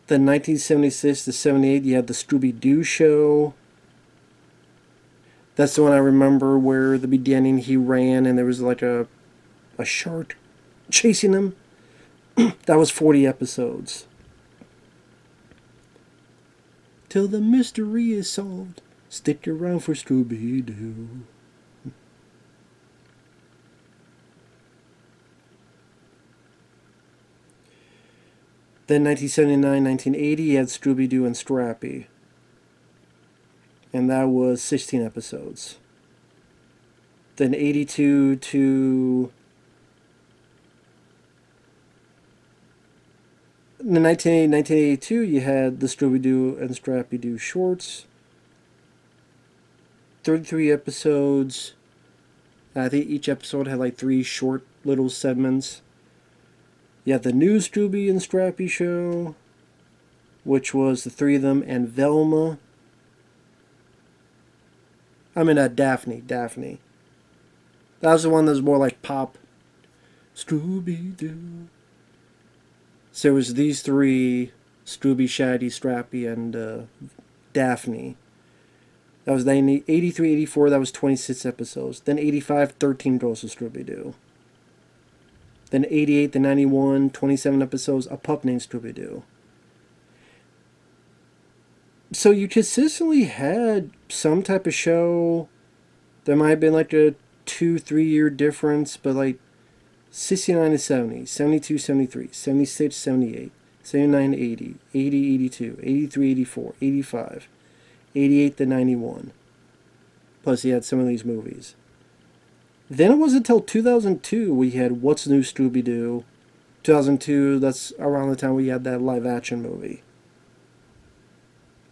Then 1976 to 78, you had the Scooby-Doo show. That's the one I remember where at the beginning he ran and there was like a shark chasing him. That was 40 episodes. Till the mystery is solved, stick around for Scooby-Doo. Then 1979, 1980, you had Scooby-Doo and Scrappy. And that was 16 episodes. Then 82 to... In 1982, you had the Scooby-Doo and Scrappy-Doo shorts. 33 episodes. I think each episode had like 3 short little segments. You had the new Scooby and Scrappy show, which was the 3 of them, and Velma. Daphne. That was the one that was more like pop. Scooby-Doo. So it was these 3, Scooby, Shaggy, Scrappy, and Daphne. That was 83, 84, that was 26 episodes. Then 85, 13 Ghosts of Scooby-Doo. Then 88 to 91, 27 episodes, A Pup Named Scooby-Doo. So you consistently had some type of show. There might have been like a 2-3 year difference, but like 69 to 70, 72, 73, 76, 78, 79, 80, 80, 82, 83, 84, 85, 88 to 91. Plus you had some of these movies. Then it wasn't until 2002 we had What's New Scooby-Doo. 2002, that's around the time we had that live action movie.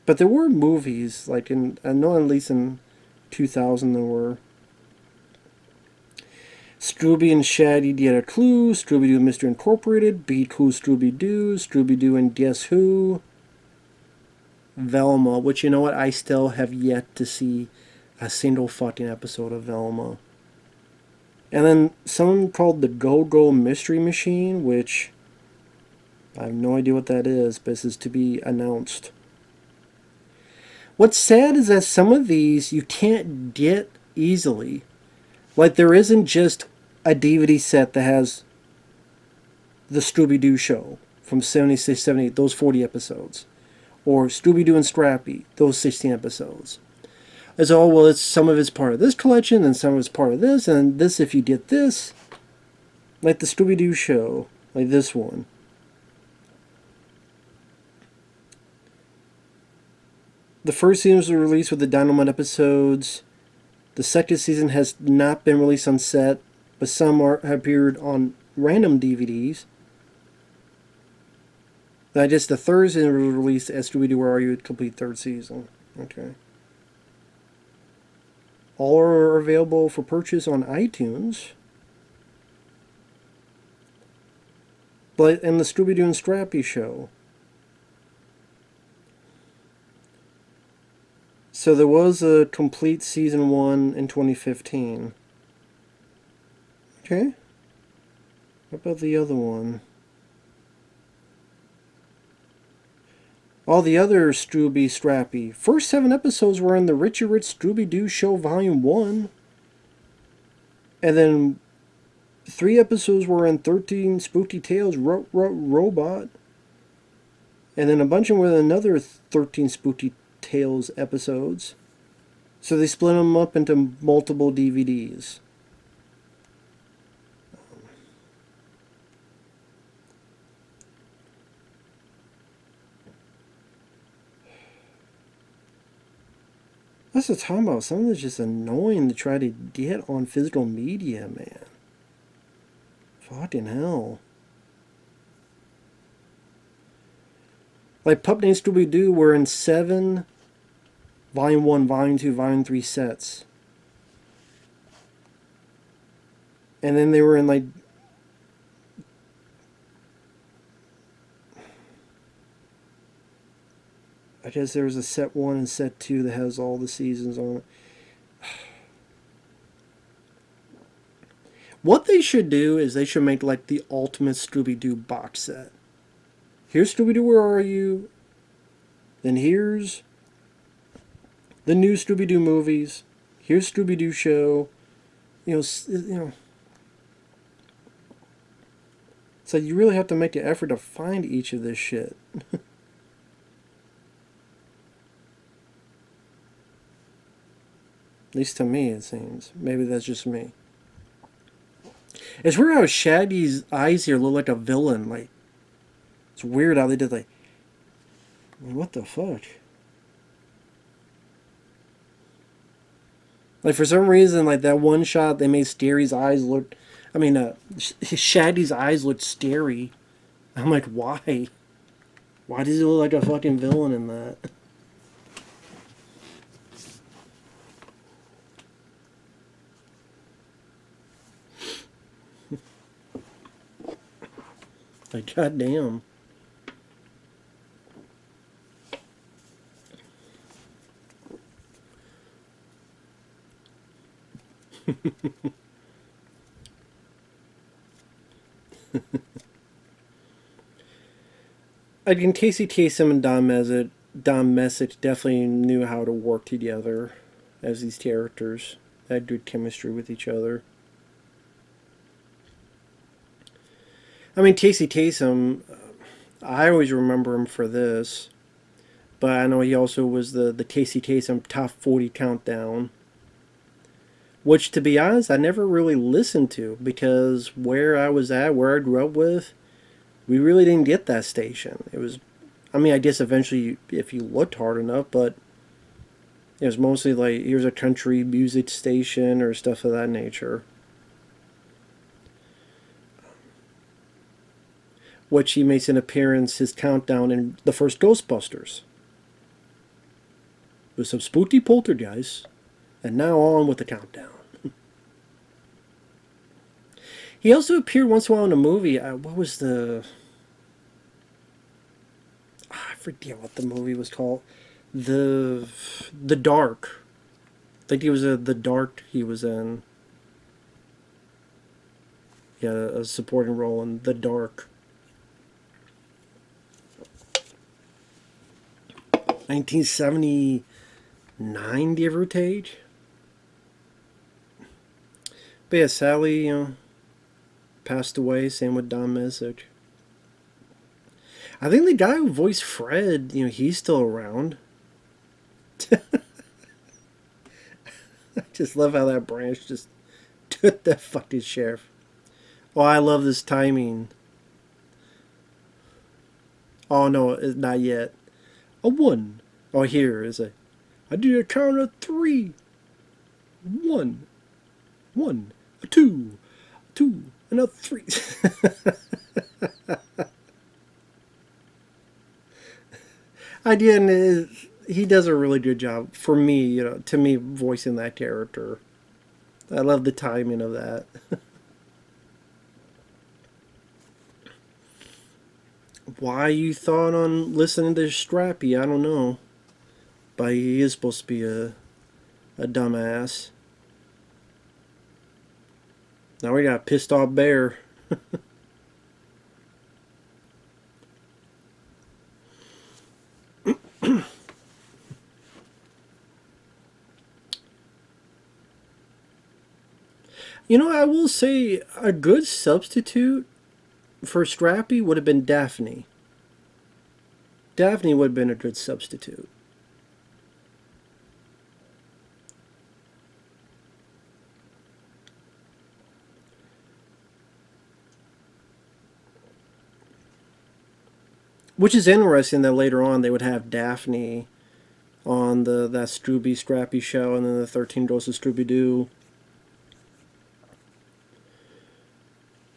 But there were movies, like I know at least in 2000 there were. Scooby and Shaggy Get a Clue, Scooby-Doo and Mr. Incorporated, Be Cool Scooby-Doo, Scooby-Doo and Guess Who, Velma, which you know what, I still have yet to see a single fucking episode of Velma. And then something called the Go-Go Mystery Machine, which I have no idea what that is, but this is to be announced. What's sad is that some of these you can't get easily. Like there isn't just a DVD set that has the Scooby-Doo show from 76, 78, those 40 episodes. Or Scooby-Doo and Scrappy, those 16 episodes. It's all, well, some of it's part of this collection, and some of it's part of this, and this if you get this. Like the Scooby-Doo show, like this one. The first season was released with the Dynamite episodes. The second season has not been released on set, but some have appeared on random DVDs. I guess the third season was released as Scooby-Doo Where Are You? Complete third season. Okay. All are available for purchase on iTunes. But and the Scooby-Doo and Scrappy show. So there was a complete season 1 in 2015. Okay. What about the other one? All the other Scooby Scrappy. First 7 episodes were in the Richard Rich Scooby-Doo Show Volume 1. And then 3 episodes were in 13 Spooky Tales Robot. And then a bunch of them were in another 13 Spooky Tales episodes. So they split them up into multiple DVDs. That's what I'm talking about. Something that's just annoying to try to get on physical media, man. Fucking hell. Like Pup Named Scooby-Doo were in 7 Volume 1, Volume 2, Volume 3 sets. And then they were in like... I guess there was a set 1 and set 2 that has all the seasons on it. What they should do is they should make like the ultimate Scooby-Doo box set. Here's Scooby-Doo, Where Are You? Then here's the new Scooby-Doo movies. Here's Scooby-Doo show. So you really have to make the effort to find each of this shit. At least to me, it seems. Maybe that's just me. It's weird how Shaggy's eyes here look like a villain. Like, it's weird how they did like... What the fuck? Like, for some reason, like, that one shot, they made Scary's eyes look... Shaggy's eyes look scary. I'm like, why? Why does he look like a fucking villain in that? Like, goddamn. I think Casey Kasem and Don Messick definitely knew how to work together as these characters. They had good chemistry with each other. I mean, Casey Kasem, I always remember him for this, but I know he also was the Casey Kasem Top 40 Countdown, which, to be honest, I never really listened to because where I was at, where I grew up with, we really didn't get that station. It was, I mean, I guess eventually if you looked hard enough, but it was mostly like, here's a country music station or stuff of that nature. Which he makes an appearance, his countdown, in the first Ghostbusters. With some spooky poltergeists, and now on with the countdown. He also appeared once in a while in a movie. What was the... I forget what the movie was called. The Dark. I think he was The Dark he was in. He had a supporting role in The Dark. 1979, give or take. But yeah, Sally, passed away. Same with Don Messick. I think the guy who voiced Fred, he's still around. I just love how that branch just took that fucking sheriff. Oh, I love this timing. Oh, no, not yet. A 1. Oh, here is a... I do a count of 3. 1. 1. A 2. 2. And a 3. Again, he does a really good job for me, to me, voicing that character. I love the timing of that. Why you thought on listening to Scrappy, I don't know. But he is supposed to be a dumbass. Now we got a pissed off bear. I will say a good substitute for Scrappy would have been Daphne. Daphne would have been a good substitute. Which is interesting that later on they would have Daphne on that Scrappy show, and then the 13 Ghosts of Scooby-Doo.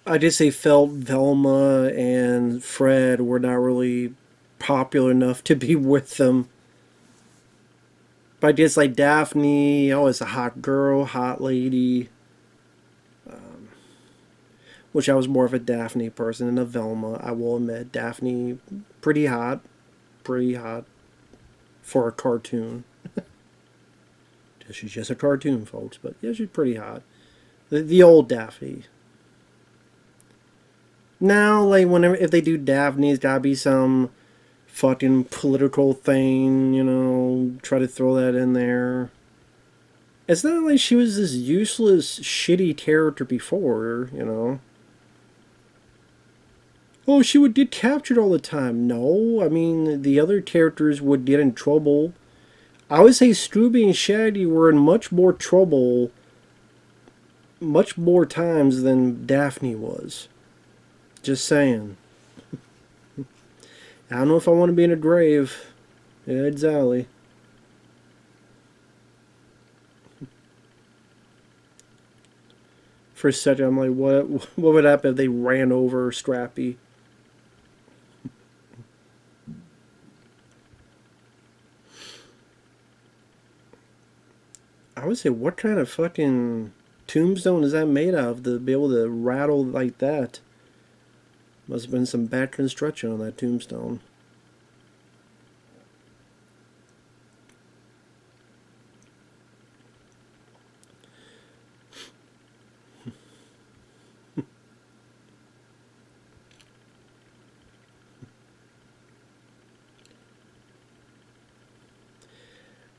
I did say felt Velma and Fred were not really popular enough to be with them. But just like Daphne, always a hot girl, hot lady. Which I was more of a Daphne person than a Velma, I will admit. Daphne, pretty hot. Pretty hot for a cartoon. She's just a cartoon, folks. But yeah, she's pretty hot. The old Daphne. Now, like, whenever, if they do Daphne, it's gotta be some fucking political thing, you know, try to throw that in there. It's not like she was this useless, shitty character before, you know. Oh, she would get captured all the time. No, I mean, the other characters would get in trouble. I would say Scooby and Shaggy were in much more trouble, much more times than Daphne was. Just saying. I don't know if I want to be in a grave. Yeah, exactly. For a second, I'm like, what would happen if they ran over Scrappy? I would say, what kind of fucking tombstone is that made of to be able to rattle like that? Must have been some bad construction on that tombstone.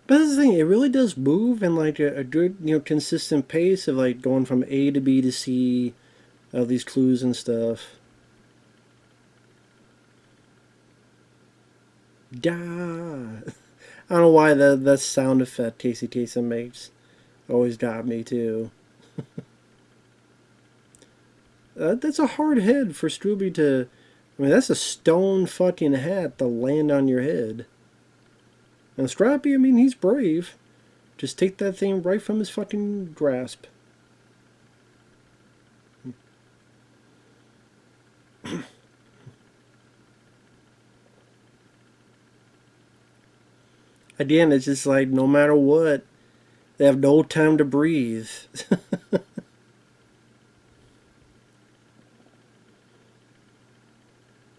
But that's the thing, it really does move in like a good, you know, consistent pace of like going from A to B to C, of these clues and stuff. Da. I don't know why that sound effect Casey Kasem makes always got me too. That's a hard head for Scooby to. I mean, that's a stone fucking hat to land on your head. And Scrappy, I mean, he's brave. Just take that thing right from his fucking grasp. Again, it's just like no matter what, they have no time to breathe.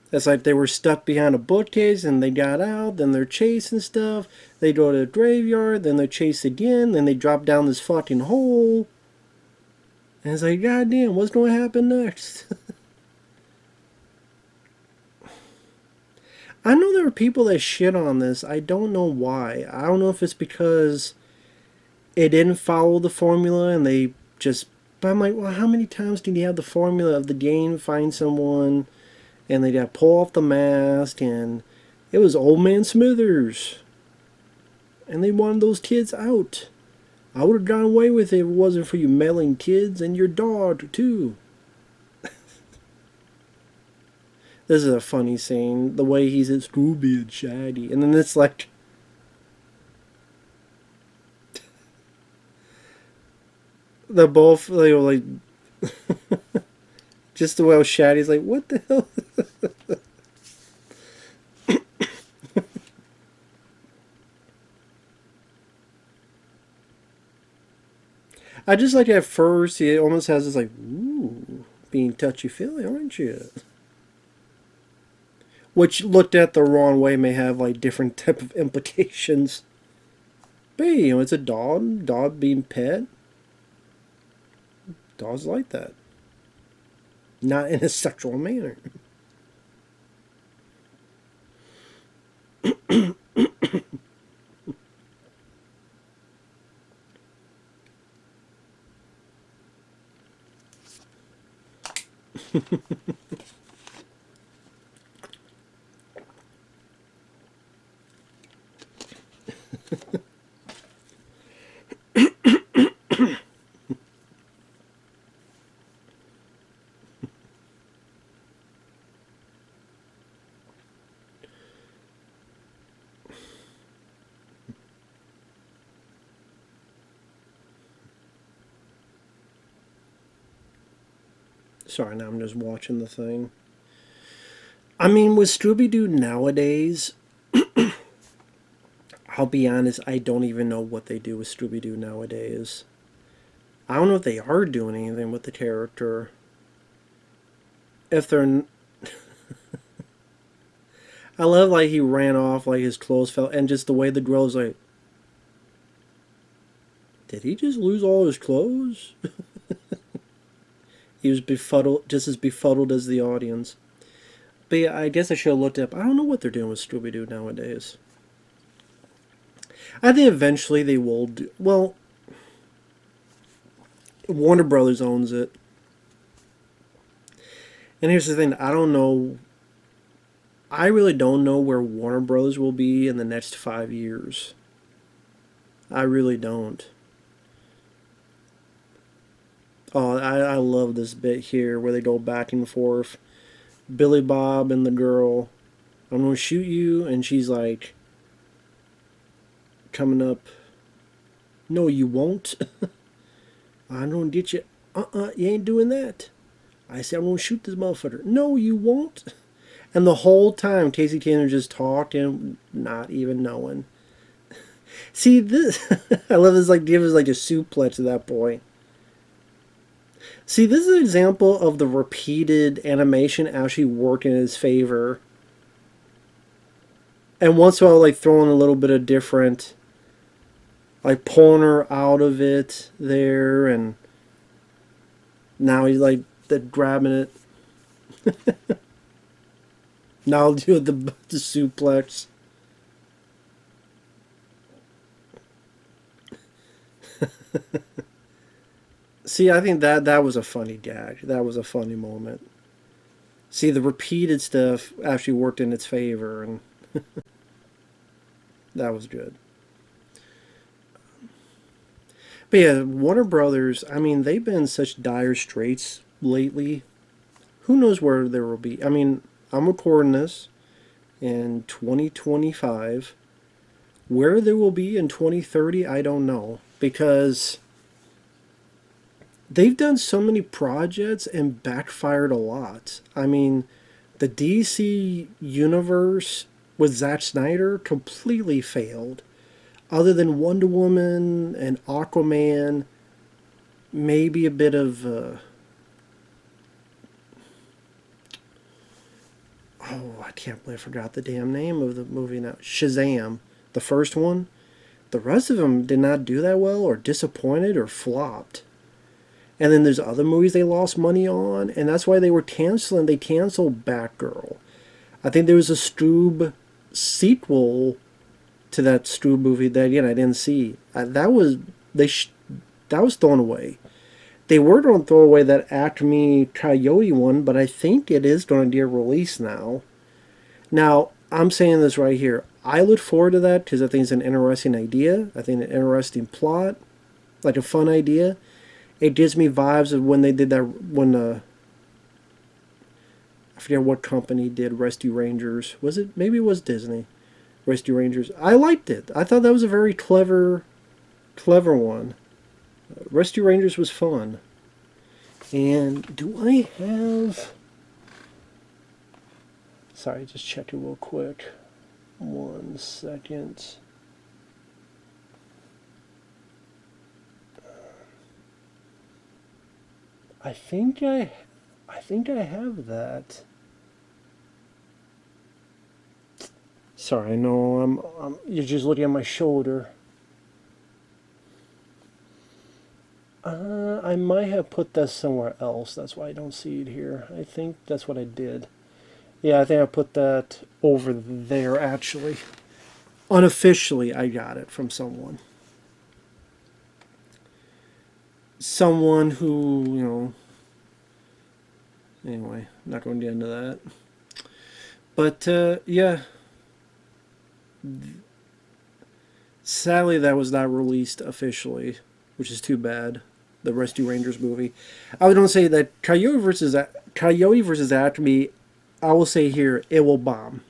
It's like they were stuck behind a bookcase and they got out, then they're chasing stuff. They go to the graveyard, then they're chased again, then they drop down this fucking hole. And it's like, goddamn, what's going to happen next? I know there are people that shit on this. I don't know why. I don't know if it's because it didn't follow the formula and they just. But I'm like, well, how many times do you have the formula of the game, find someone, and they got to pull off the mask, and it was Old Man Smithers. And they wanted those kids out. I would have gone away with it if it wasn't for you meddling kids and your dog, too. This is a funny scene. The way he's at Scooby and Shaggy. And then it's like. They're both, they were like. Just the way Shaggy's like, what the hell? I just like at first, he almost has this like, ooh, being touchy-feely, aren't you? Which, looked at the wrong way, may have like different type of implications. But you know, it's a dog being pet. Dogs like that. Not in a sexual manner. Sorry, now I'm just watching the thing. I mean, with Scooby-Doo nowadays, I'll be honest, I don't even know what they do with Scooby-Doo nowadays. I don't know if they are doing anything with the character. If they're, I love like he ran off, like his clothes fell, and just the way the girl's like, did he just lose all his clothes? He was befuddled, just as befuddled as the audience. But yeah, I guess I should have looked up. I don't know what they're doing with Scooby-Doo nowadays. I think eventually they will do. Well, Warner Brothers owns it. And here's the thing, I don't know. I really don't know where Warner Brothers will be in the next 5 years. I really don't. Oh, I love this bit here where they go back and forth. Billy Bob and the girl, I'm going to shoot you. And she's like, coming up, no, you won't. I'm going to get you. You ain't doing that. I said, I'm going to shoot this motherfucker. No, you won't. And the whole time, Casey Tanner just talked and not even knowing. See, this, I love this, like, give us like a suplex at that point. See, this is an example of the repeated animation actually working in his favor. And once in a while, like, throwing a little bit of different, like, pulling her out of it there, and now he's, like, grabbing it. Now I'll do the suplex. See, I think that was a funny gag. That was a funny moment. See, the repeated stuff actually worked in its favor, and that was good. But yeah, Warner Brothers, I mean, they've been in such dire straits lately. Who knows where there will be? I mean, I'm recording this in 2025. Where there will be in 2030, I don't know. Because they've done so many projects and backfired a lot. I mean, the DC universe with Zack Snyder completely failed. Other than Wonder Woman and Aquaman, maybe a bit of oh, I can't believe I forgot the damn name of the movie now. Shazam, the first one. The rest of them did not do that well, or disappointed, or flopped. And then there's other movies they lost money on, and that's why they were canceling. They canceled Batgirl. I think there was a Scoob sequel to that Scoob movie that, again, I didn't see. That was that was thrown away. They were going to throw away that Acme Coyote one, but I think it is going to be a release now. Now, I'm saying this right here. I look forward to that because I think it's an interesting idea. I think an interesting plot, like a fun idea. It gives me vibes of when they did that, when I forget what company did Rescue Rangers. Was it? Maybe it was Disney. Rescue Rangers. I liked it. I thought that was a very clever one. Rescue Rangers was fun. And do I have... Sorry, just check it real quick. 1 second. I think I have that. Sorry, no, you're just looking at my shoulder. I might have put that somewhere else. That's why I don't see it here. I think that's what I did. Yeah, I think I put that over there, actually. Unofficially, I got it from someone. Someone who, anyway, not going to get into that. But, yeah. Sadly, that was not released officially, which is too bad. The Rescue Rangers movie. I was going to say that Coyote versus Acme, I will say here, it will bomb.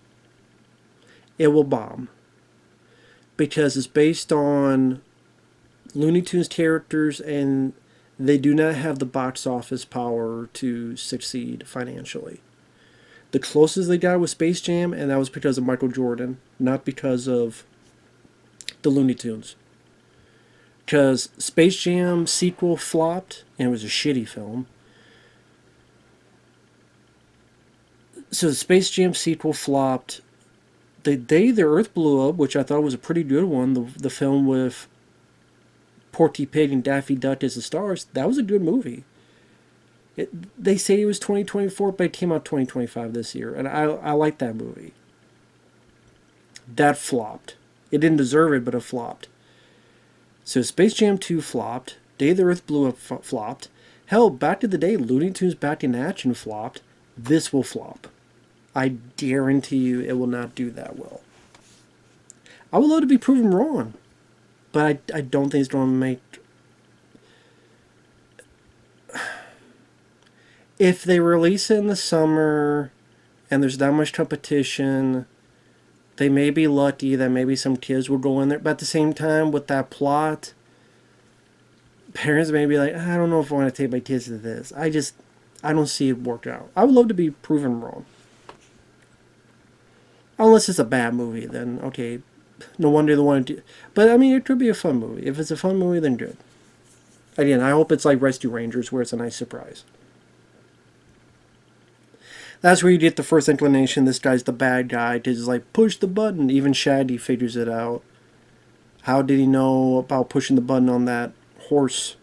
It will bomb. Because it's based on Looney Tunes characters, and they do not have the box office power to succeed financially. The closest they got was Space Jam, and that was because of Michael Jordan, not because of the Looney Tunes. Because Space Jam sequel flopped, and it was a shitty film. So the Space Jam sequel flopped. The Day the Earth Blew Up, which I thought was a pretty good one, the film with Porky Pig and Daffy Duck as the stars, that was a good movie. They say it was 2024, but it came out 2025 this year, and I like that movie. That flopped. It didn't deserve it, but it flopped. So Space Jam 2 flopped. Day the Earth Blew Up flopped. Hell, Back to the Day, Looney Tunes Back in Action flopped. This will flop. I guarantee you it will not do that well. I would love to be proven wrong, but I don't think it's going to make... If they release it in the summer and there's that much competition, they may be lucky that maybe some kids will go in there. But at the same time, with that plot, parents may be like, I don't know if I want to take my kids to this. I don't see it work out. I would love to be proven wrong. Unless it's a bad movie, then okay, no wonder they want to do. But I mean, it could be a fun movie. If it's a fun movie, then good. Again, I hope it's like Rescue Rangers, where it's a nice surprise. That's where you get the first inclination this guy's the bad guy, to just like push the button. Even Shaggy figures it out. How did he know about pushing the button on that horse?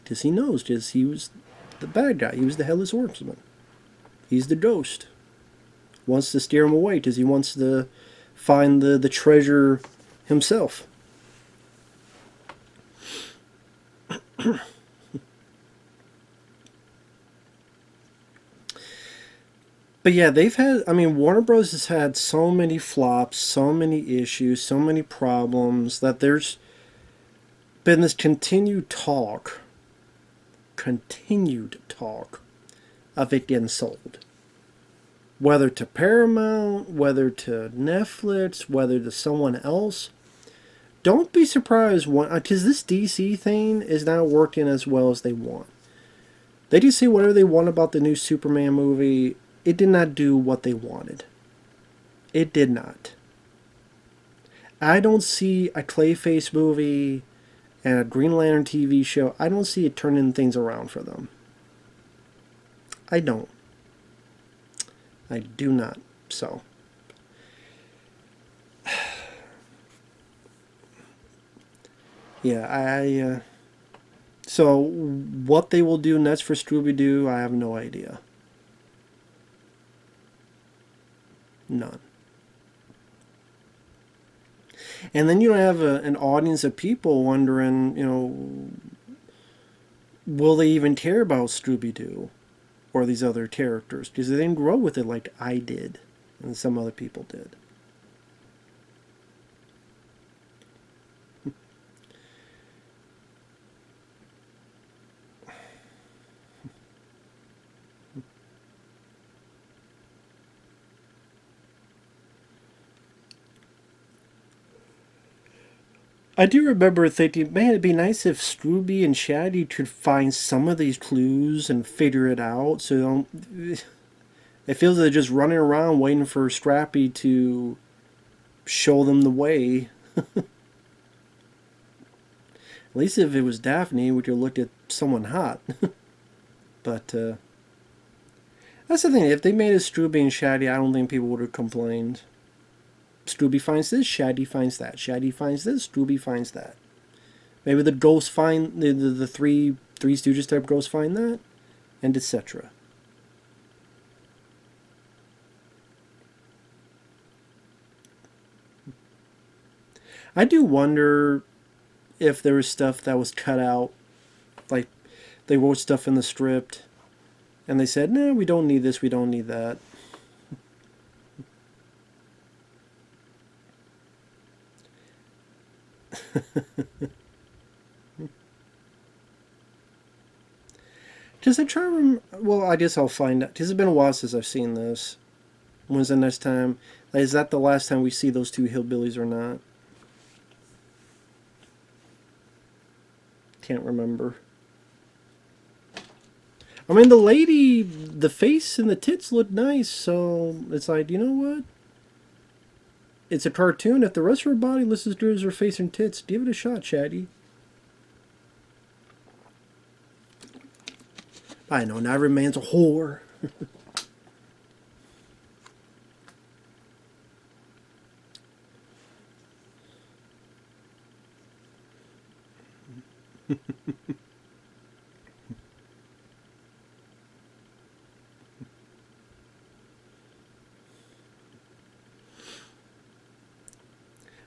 Because he knows, because he was the bad guy. He was the Headless Horseman. He's the ghost. Wants to steer him away because he wants to find the treasure himself. But yeah, Warner Bros. Has had so many flops, so many issues, so many problems, that there's been this continued talk of it getting sold. Whether to Paramount, whether to Netflix, whether to someone else. Don't be surprised, because this DC thing is not working as well as they want. They can say whatever they want about the new Superman movie. It did not do what they wanted. It did not. I don't see a Clayface movie and a Green Lantern TV show. I don't see it turning things around for them. I don't. I do not. So. Yeah, so what they will do next for Scooby-Doo, I have no idea. None. And then you have an audience of people wondering, will they even care about Scooby-Doo or these other characters? Because they didn't grow with it like I did and some other people did. I do remember thinking, man, it'd be nice if Scooby and Shaggy could find some of these clues and figure it out. So it feels like they're just running around waiting for Scrappy to show them the way. At least if it was Daphne, we could look at someone hot. But that's the thing. If they made it Scooby and Shaggy, I don't think people would have complained. Scooby finds this, Shaggy finds that. Shaggy finds this, Scooby finds that. Maybe the ghosts find, the Three Stooges type ghosts find that, and etc. I do wonder if there was stuff that was cut out. Like, they wrote stuff in the script, and they said, no, we don't need this, we don't need that. Because I try to remember, well, I guess I'll find out. Because it's been a while since I've seen this. When's the next time? Is that the last time we see those two hillbillies or not? Can't remember. I mean, the lady, the face and the tits look nice, so it's like, you know what? It's a cartoon. If the rest of her body looks as good as her face and tits, give it a shot, Shaggy. I know, not every man's a whore.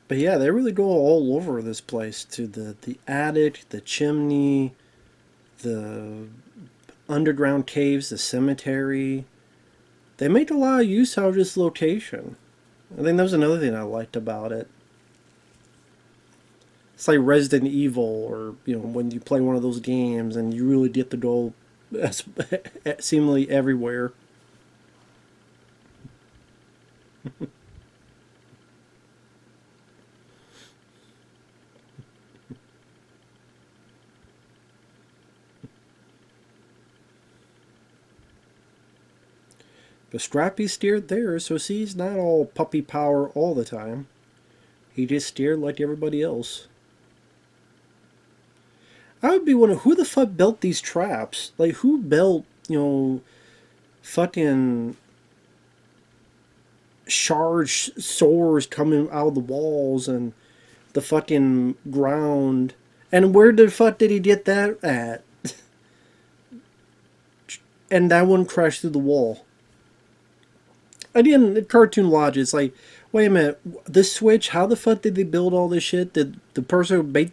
But yeah, they really go all over this place, to the attic, the chimney, the underground caves, the cemetery. They make a lot of use out of this location. I think that was another thing I liked about it. It's like Resident Evil, or when you play one of those games and you really get to go seemingly everywhere. But Scrappy steered there, so see, he's not all puppy power all the time. He just steered like everybody else. I would be wondering who the fuck built these traps. Like, who built, fucking charged swords coming out of the walls and the fucking ground. And where the fuck did he get that at? And that one crashed through the wall. Again, the cartoon logic, it's like, wait a minute, this switch, how the fuck did they build all this shit? Did the person who made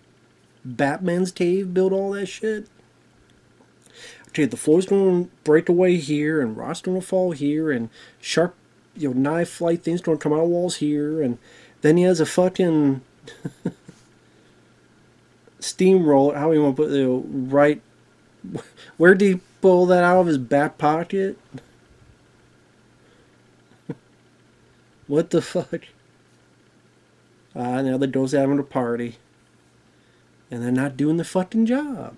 Batman's cave build all that shit? Okay, the floor's going to break away here, and rocks going to fall here, and sharp, knife-like things going to come out of walls here, and then he has a fucking steamroller. How do you want to put it? Right? Where did he pull that out of his back pocket? What the fuck? Now the girls having a party. And they're not doing their fucking job.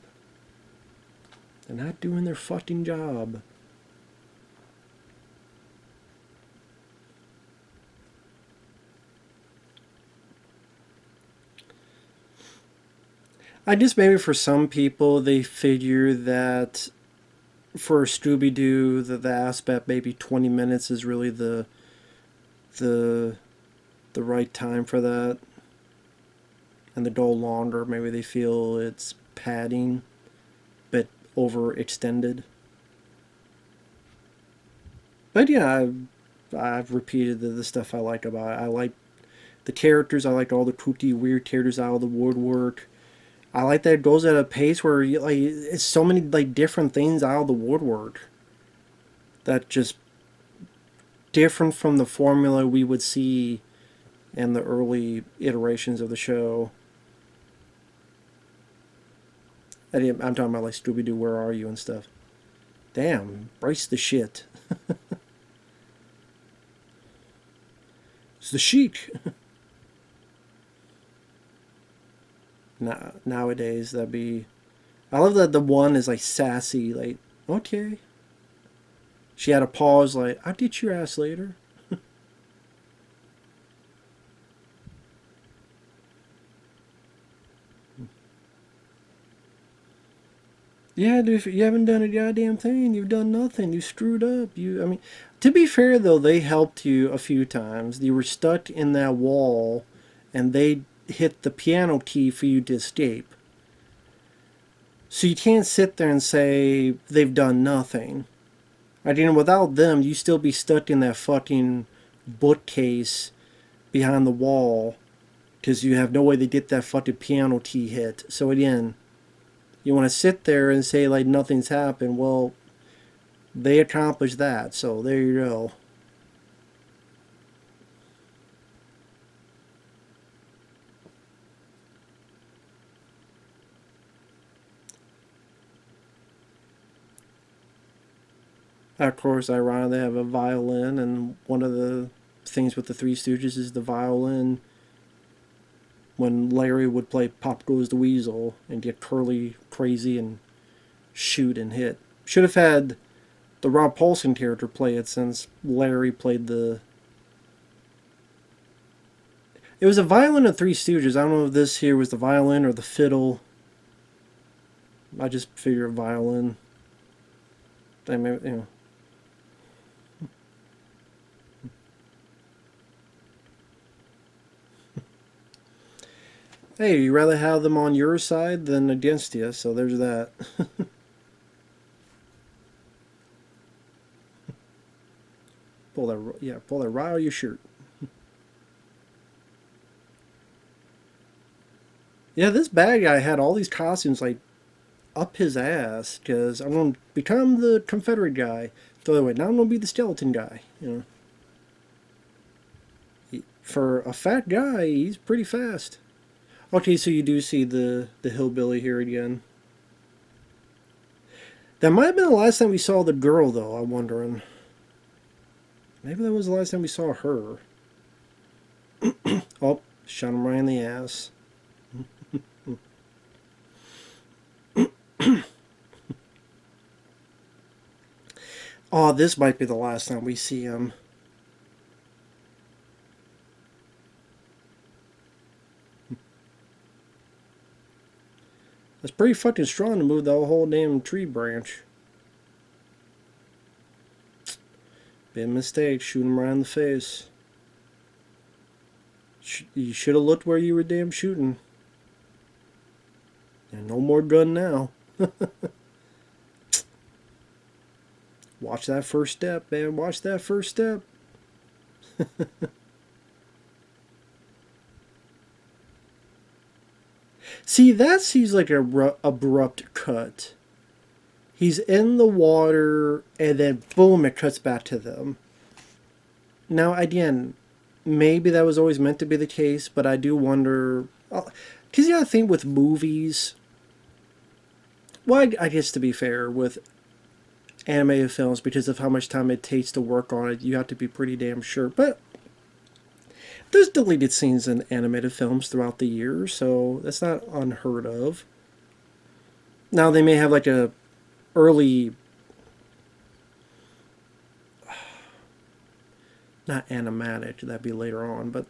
They're not doing their fucking job. I guess maybe for some people they figure that for Scooby-Doo the aspect maybe 20 minutes is really the right time for that. And the go longer, maybe they feel it's padding, but overextended. But yeah, I've repeated the stuff I like about it. I like the characters. I like all the kooky, weird characters out of the woodwork. I like that it goes at a pace where it's so many different things out of the woodwork that just different from the formula we would see in the early iterations of the show. I'm talking about like Scooby-Doo, Where Are You and stuff. Damn, brace the shit. It's the chic. Nowadays, that'd be... I love that the one is like sassy, like, okay. She had a pause, like, I'll get your ass later. Yeah, dude, you haven't done a goddamn thing. You've done nothing. You screwed up. I mean, to be fair though, they helped you a few times. You were stuck in that wall, and they hit the piano key for you to escape. So you can't sit there and say they've done nothing. I mean, without them, you still be stuck in that fucking bookcase behind the wall because you have no way to get that fucking piano key hit. So again, you want to sit there and say like nothing's happened. Well, they accomplished that, so there you go. Of course, ironically, they have a violin, and one of the things with the Three Stooges is the violin. When Larry would play Pop Goes the Weasel and get curly, crazy, and shoot and hit Should have had the Rob Paulsen character play it since Larry played the... It was a violin of Three Stooges. I don't know if this here was the violin or the fiddle. I just figure a violin. I mean, you know. Hey, you'd rather have them on your side than against you, so there's that. Pull that right out of your shirt. Yeah, this bad guy had all these costumes like up his ass because I'm gonna become the Confederate guy. The other way, now I'm gonna be the skeleton guy. You know, for a fat guy, he's pretty fast. Okay, so you do see the hillbilly here again. That might have been the last time we saw the girl, though. I'm wondering. Maybe that was the last time we saw her. Oh, shot him right in the ass. Oh, this might be the last time we see him. That's pretty fucking strong to move the whole damn tree branch. Big mistake, shooting him right in the face. You should have looked where you were damn shooting. And no more gun now. Watch that first step, man. Watch that first step. See, that seems like an abrupt cut. He's in the water, and then boom, it cuts back to them. Now, again, maybe that was always meant to be the case, but I do wonder... Because you gotta think with movies... Well, I guess to be fair, with animated films, because of how much time it takes to work on it, you have to be pretty damn sure. But there's deleted scenes in animated films throughout the years, so that's not unheard of. Now, they may have like a early... Not animatic, that'd be later on, but...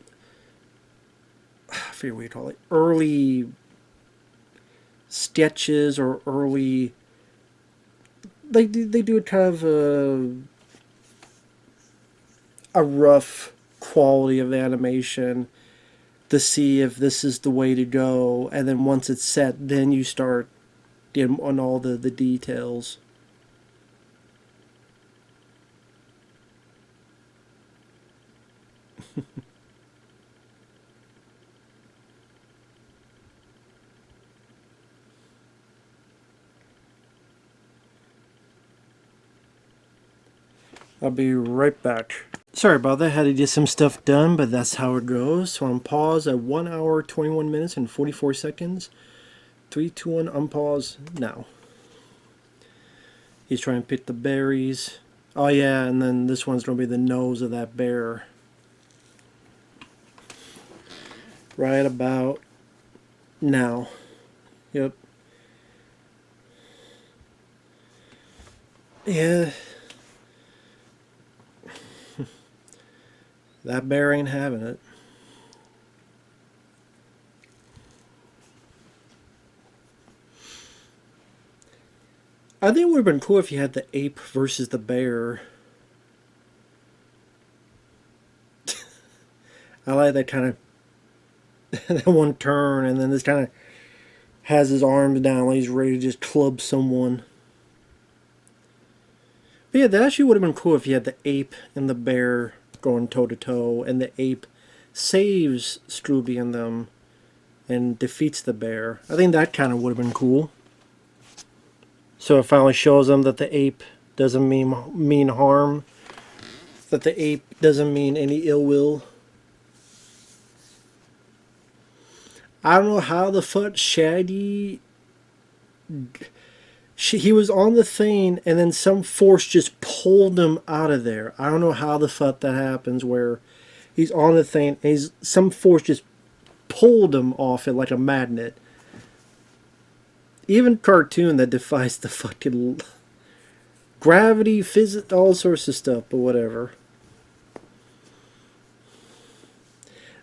I forget what you call it. Early sketches or early... They do a kind of a rough quality of animation to see if this is the way to go, and then once it's set, then you start getting on all the details. I'll be right back. Sorry about that, had to get some stuff done, but that's how it goes. So I'm paused at 1 hour, 21 minutes, and 44 seconds. 3, 2, 1, unpause now. He's trying to pick the berries. Oh yeah, and then this one's going to be the nose of that bear. Right about now. Yep. Yeah. That bear ain't having it. I think it would have been cool if you had the ape versus the bear. I like that kind of that one turn, and then this kind of has his arms down like he's ready to just club someone. But yeah, that actually would have been cool if you had the ape and the bear going toe to toe, and the ape saves Scooby and them and defeats the bear. I think that kind of would have been cool. So it finally shows them that the ape doesn't mean harm, that the ape doesn't mean any ill will. I don't know how the fuck Shaggy... He was on the thing, and then some force just pulled him out of there. I don't know how the fuck that happens, where he's on the thing, and some force just pulled him off it like a magnet. Even cartoon that defies the fucking gravity, physics, all sorts of stuff, but whatever.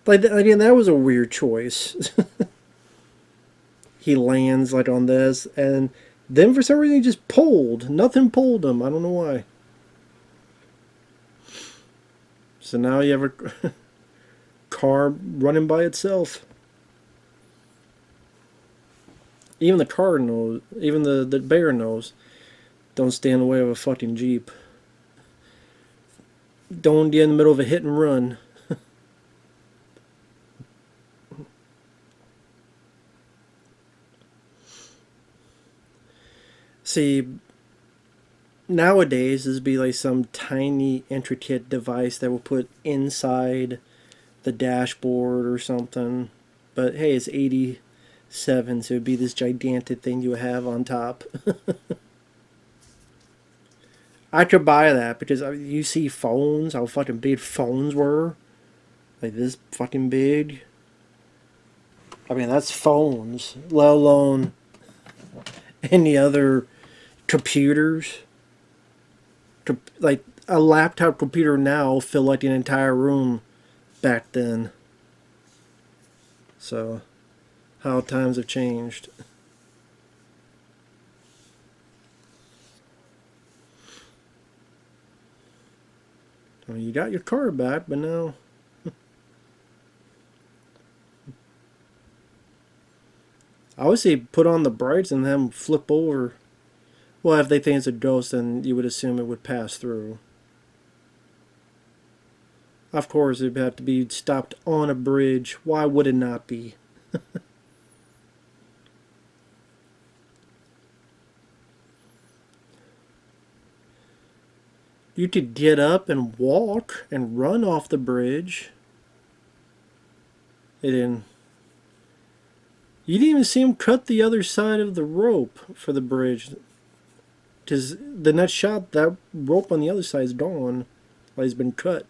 Like again, that was a weird choice. He lands like on this, and then for some reason he just pulled. Nothing pulled him. I don't know why. So now you have a car running by itself. Even the car knows. Even the bear knows. Don't stay in the way of a fucking Jeep. Don't get in the middle of a hit and run. See, nowadays this would be like some tiny intricate device that will put inside the dashboard or something. But hey, it's 87, so it'd be this gigantic thing you would have on top. I could buy that because you see phones, how fucking big phones were. Like this fucking big. I mean, that's phones, let alone any other computers. Like a laptop computer now fill like an entire room back then. So, how times have changed. I mean, you got your car back, but now I would say put on the brights and have them flip over. Well, if they think it's a ghost, then you would assume it would pass through. Of course, it'd have to be stopped on a bridge. Why would it not be? You could get up and walk and run off the bridge. It didn't. You didn't even see him cut the other side of the rope for the bridge. Because the next shot, that rope on the other side is gone. Like it's been cut.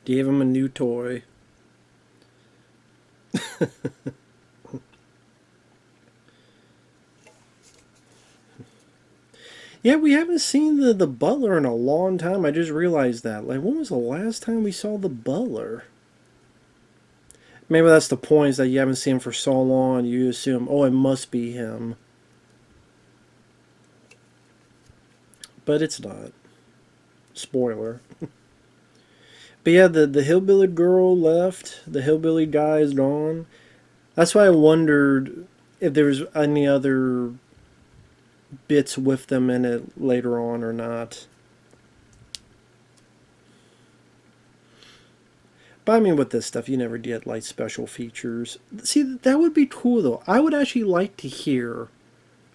Gave him a new toy. Yeah, we haven't seen the butler in a long time. I just realized that. Like, when was the last time we saw the butler? Maybe that's the point, is that you haven't seen him for so long, you assume, oh, it must be him. But it's not. Spoiler. But yeah, the hillbilly girl left. The hillbilly guy is gone. That's why I wondered if there was any other bits with them in it later on or not. But I mean, with this stuff, you never get like special features. See, that would be cool though. I would actually like to hear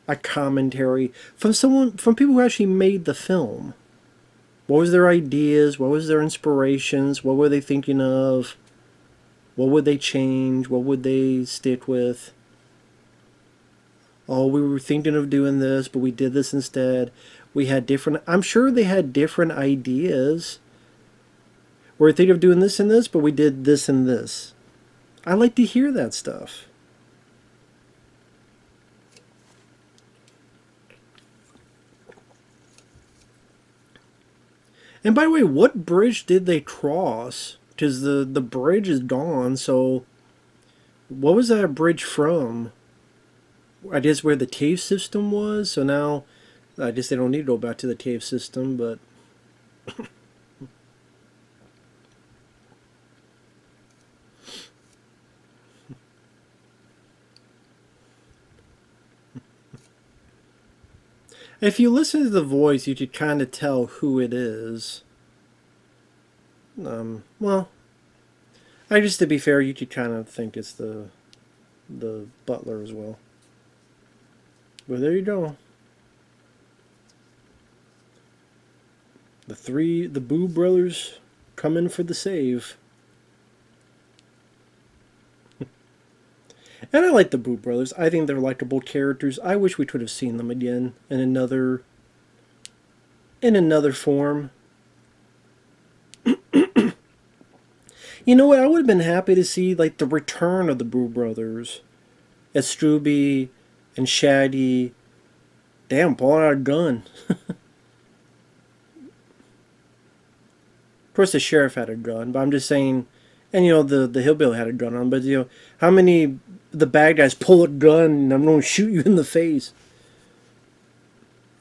a commentary from someone, from people who actually made the film. What was their ideas? What was their inspirations? What were they thinking of? What would they change? What would they stick with? Oh, we were thinking of doing this, but we did this instead. We had different, I'm sure they had different ideas. We're thinking of doing this and this, but we did this and this. I like to hear that stuff. And by the way, what bridge did they cross? Because the bridge is gone, so what was that bridge from? I guess where the cave system was, so now I guess they don't need to go back to the cave system, but If you listen to the voice, you could kind of tell who it is. Well, I guess to be fair, you could kind of think it's the butler as well. But there you go. The Boo brothers come in for the save. And I like the Boo brothers. I think they're likable characters. I wish we could have seen them again in another form. You know what? I would have been happy to see like the return of the Boo brothers as Scooby and Shaggy. Damn, pulling out a gun. Of course, the sheriff had a gun, but I'm just saying, and you know the hillbilly had a gun on. But you know, how many the bad guys pull a gun and I'm going to shoot you in the face?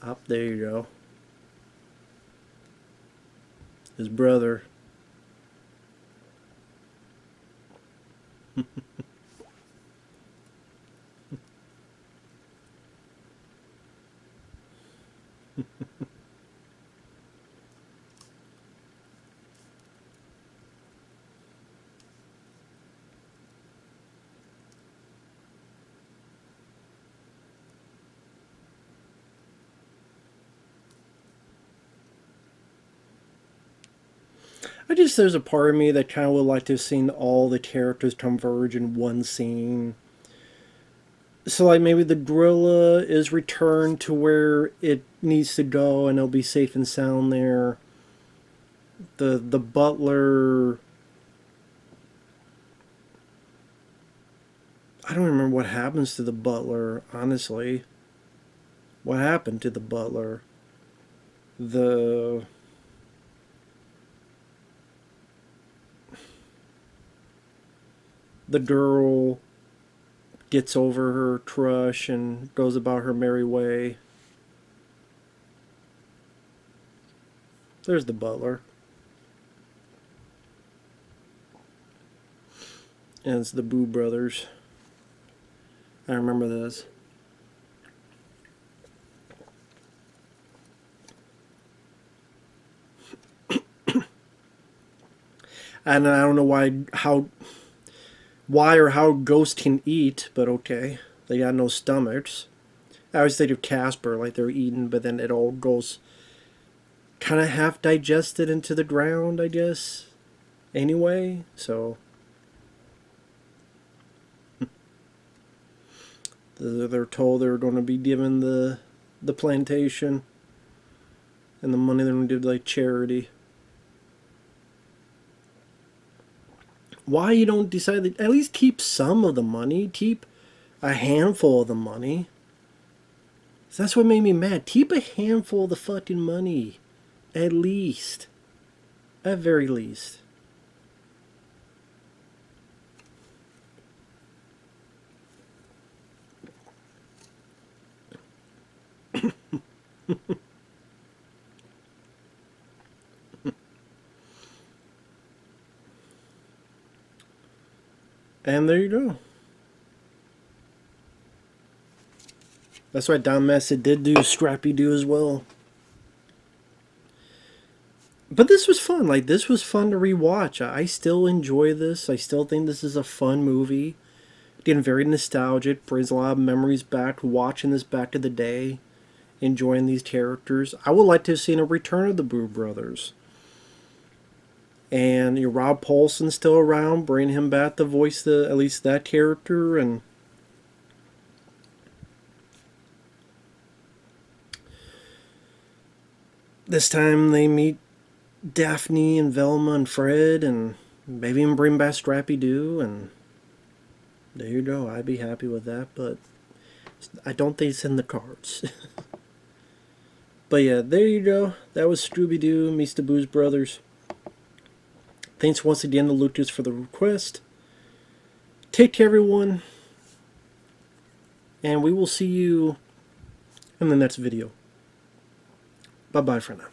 Up there you go. His brother. There's a part of me that kind of would like to have seen all the characters converge in one scene. So, like, maybe the gorilla is returned to where it needs to go and it'll be safe and sound there. The butler. I don't remember what happens to the butler, honestly. What happened to the butler? The girl gets over her crush and goes about her merry way. There's the butler. And it's the Boo brothers. I remember this. And I don't know why or how ghosts can eat, but okay. They got no stomachs. I always think of Casper, like they're eating, but then it all goes kind of half digested into the ground, I guess. Anyway, so they're told they're going to be given the plantation and the money they're going to give to like charity. Why you don't decide to at least keep some of the money? Keep a handful of the money. So that's what made me mad. Keep a handful of the fucking money. At least. At very least. And there you go. That's right, Don Massa did do Scrappy-Doo as well. But this was fun. Like, this was fun to rewatch. I still enjoy this. I still think this is a fun movie. Getting very nostalgic. Brings a lot of memories back. Watching this back to the day. Enjoying these characters. I would like to have seen a return of the Boo brothers. And your Rob Paulsen's still around. Bring him back to voice at least that character. And this time they meet Daphne and Velma and Fred, and maybe even bring back Scrappy-Doo, and there you go. I'd be happy with that, but I don't think it's in the cards. But yeah, there you go. That was Scooby-Doo meets the Boo's Brothers. Thanks once again to Lucas for the request. Take care, everyone, and we will see you in the next video. Bye-bye for now.